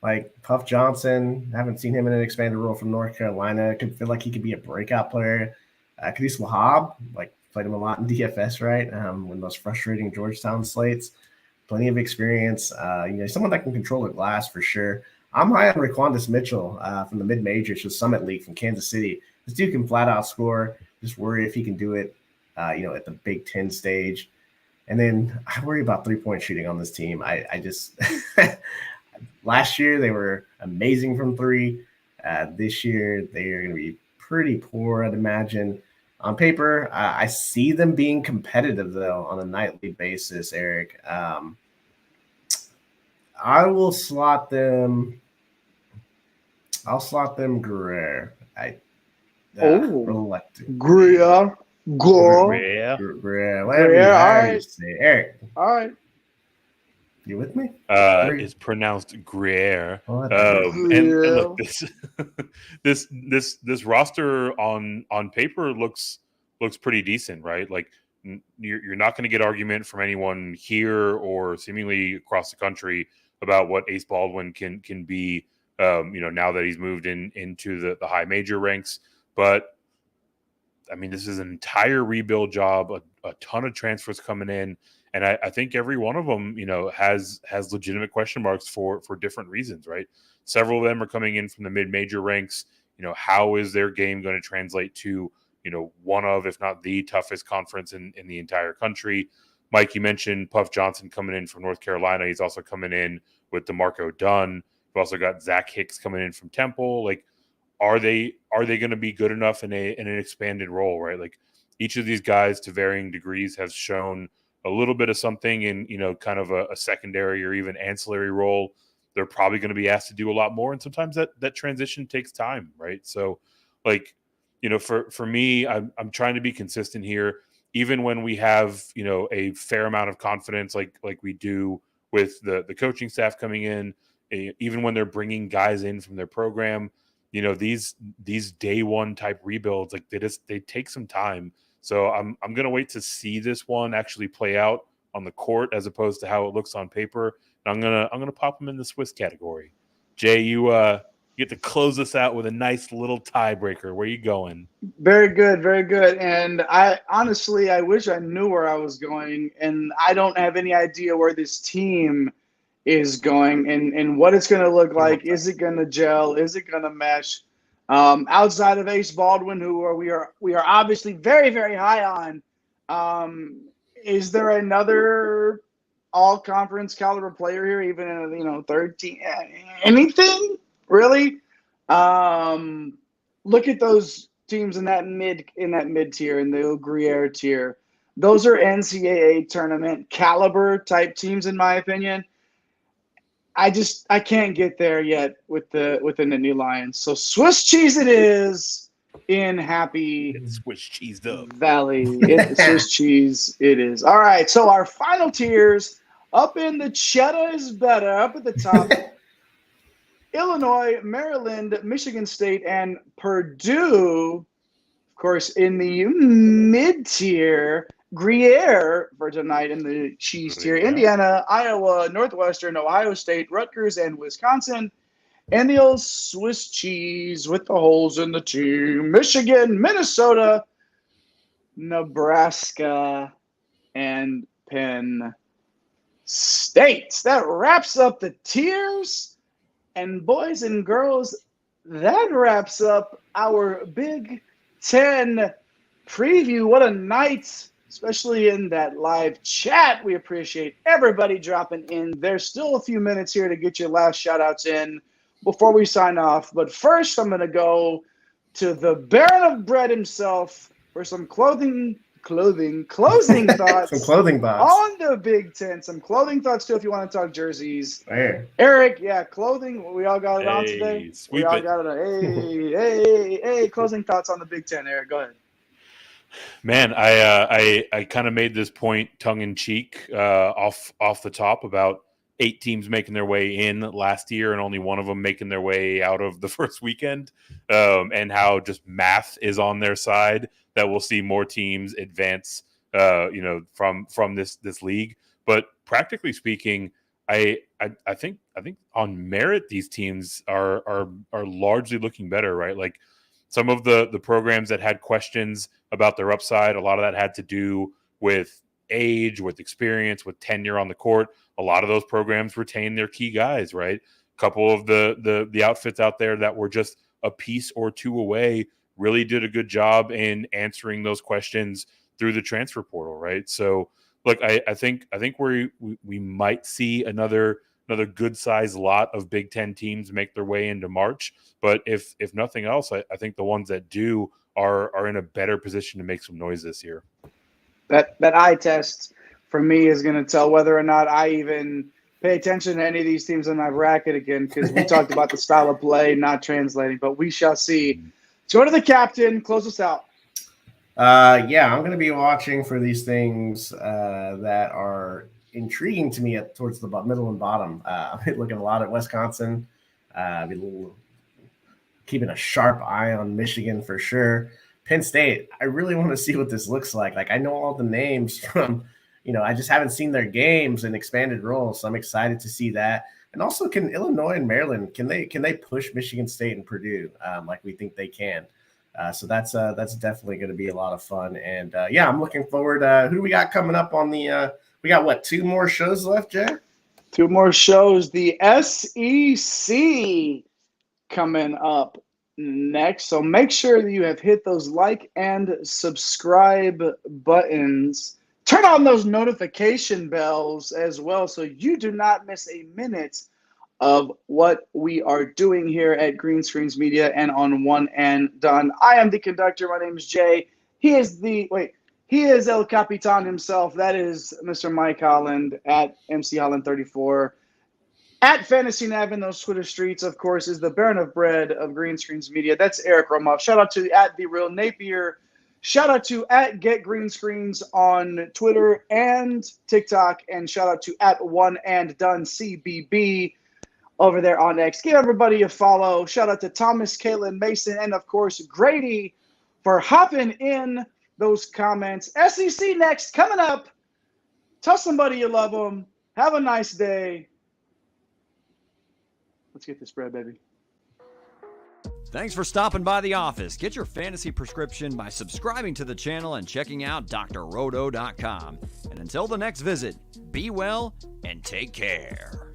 [SPEAKER 3] Like Puff Johnson, haven't seen him in an expanded role from North Carolina. Could feel like he could be a breakout player. Kadis Wahab, played him a lot in DFS, right? One of those frustrating Georgetown slates. Plenty of experience. Someone that can control the glass for sure. I'm high on Raquandis Mitchell from the mid-majors, the Summit League from Kansas City. This dude can flat out score. Just worry if he can do it, at the Big Ten stage. And then I worry about three-point shooting on this team. I just last year they were amazing from three. This year they are going to be pretty poor, I'd imagine. On paper, I see them being competitive though on a nightly basis. Eric, I will slot them. I'll slot them Gruyere.
[SPEAKER 1] Gruyere.
[SPEAKER 3] Whatever you say. Eric.
[SPEAKER 1] All right.
[SPEAKER 3] You with me?
[SPEAKER 4] It's pronounced Gruyere. And look, this roster on paper looks pretty decent, right? Like you're not going to get argument from anyone here or seemingly across the country about what Ace Baldwin can be now that he's moved into the high major ranks. But I mean, this is an entire rebuild job, a ton of transfers coming in. And I think every one of them, has legitimate question marks for different reasons, right? Several of them are coming in from the mid-major ranks. How is their game going to translate to, one of, if not the toughest conference in the entire country? Mike, you mentioned Puff Johnson coming in from North Carolina. He's also coming in with DeMarco Dunn. We've also got Zach Hicks coming in from Temple. Like, are they going to be good enough in an expanded role, right? Like, each of these guys to varying degrees has shown a little bit of something in, kind of a secondary or even ancillary role. They're probably going to be asked to do a lot more. And sometimes that transition takes time, right? So, like, for me, I'm trying to be consistent here, even when we have, a fair amount of confidence, like we do with the coaching staff coming in, even when they're bringing guys in from their program, these day one type rebuilds, like they take some time. So I'm going to wait to see this one actually play out on the court as opposed to how it looks on paper. And I'm gonna pop them in the Swiss category. Jay, you get to close us out with a nice little tiebreaker. Where you going?
[SPEAKER 1] Very good, very good. And I wish I knew where I was going, and I don't have any idea where this team is going and what it's going to look like. Is it going to gel? Is it going to mesh? Outside of Ace Baldwin, we are obviously very, very high on, is there another all-conference caliber player here, even in a third team? Anything really? Look at those teams in that mid tier, in the Gruyere tier. Those are NCAA tournament caliber type teams, in my opinion. I can't get there yet with the Nittany Lions. So Swiss cheese it is in Happy
[SPEAKER 4] Swiss cheesed up
[SPEAKER 1] Valley. Swiss cheese it is. All right. So our final tiers up in the cheddar is better. Up at the top, Illinois, Maryland, Michigan State, and Purdue. Of course, in the mid tier, Gruyere for tonight in the cheese tier. Indiana, Iowa, Northwestern, Ohio State, Rutgers, and Wisconsin. And the old Swiss cheese with the holes in the team. Michigan, Minnesota, Nebraska, and Penn State. That wraps up the tiers. And boys and girls, that wraps up our Big Ten preview. What a night, especially in that live chat. We appreciate everybody dropping in. There's still a few minutes here to get your last shout-outs in before we sign off. But first, I'm going to go to the Baron of Bread himself for some closing thoughts.
[SPEAKER 3] Some clothing thoughts
[SPEAKER 1] on the Big Ten. Some clothing thoughts too, if you want to talk jerseys.
[SPEAKER 3] There.
[SPEAKER 1] Eric, yeah, clothing. We all got it on today. We all got it on. Hey, closing thoughts on the Big Ten. Eric, go ahead.
[SPEAKER 4] Man, I kind of made this point tongue in cheek off the top about 8 teams making their way in last year and only one of them making their way out of the first weekend, and how just math is on their side, that we'll see more teams advance, from this league. But practically speaking, I think on merit these teams are largely looking better, right? Like some of the programs that had questions about their upside, a lot of that had to do with age, with experience, with tenure on the court. A lot of those programs retain their key guys, right? A couple of the outfits out there that were just a piece or two away really did a good job in answering those questions through the transfer portal, right? So look, I think we might see another good sized lot of Big Ten teams make their way into March. But if nothing else, I think the ones that do are in a better position to make some noise this year.
[SPEAKER 1] That eye test for me is going to tell whether or not I even pay attention to any of these teams in my bracket again, because we talked about the style of play not translating, but we shall see. Let's go to the captain. Close us out.
[SPEAKER 3] Yeah, I'm going to be watching for these things that are intriguing to me towards the middle and bottom. I've been looking a lot at Wisconsin, keeping a sharp eye on Michigan for sure. Penn State, I really want to see what this looks like. Like, I know all the names from, I just haven't seen their games in expanded roles, so I'm excited to see that. And also, can Illinois and Maryland, can they push Michigan State and Purdue like we think they can? So that's definitely going to be a lot of fun. And yeah, I'm looking forward. Who do we got coming up on the? We got what, 2 more shows left, Jay?
[SPEAKER 1] 2 more shows. The SEC coming up next. So make sure that you have hit those like and subscribe buttons. Turn on those notification bells as well so you do not miss a minute of what we are doing here at Green Screens Media and on One and Done. I am the conductor. My name is Jay. He is El Capitan himself. That is Mr. Mike Holland at MC Holland 34. At Fantasy Nav in those Twitter streets, of course, is the Baron of Bread of Green Screens Media. That's Eric Romoff. Shout out to at The Real Napier. Shout out to at Get Green Screens on Twitter and TikTok. And shout out to at One and Done CBB over there on X. Give everybody a follow. Shout out to Thomas, Caitlin, Mason, and of course, Grady for hopping in those comments. SEC next, coming up. Tell somebody you love them. Have a nice day. Let's get this bread, baby.
[SPEAKER 2] Thanks for stopping by the office. Get your fantasy prescription by subscribing to the channel and checking out drrodo.com. And until the next visit, be well and take care.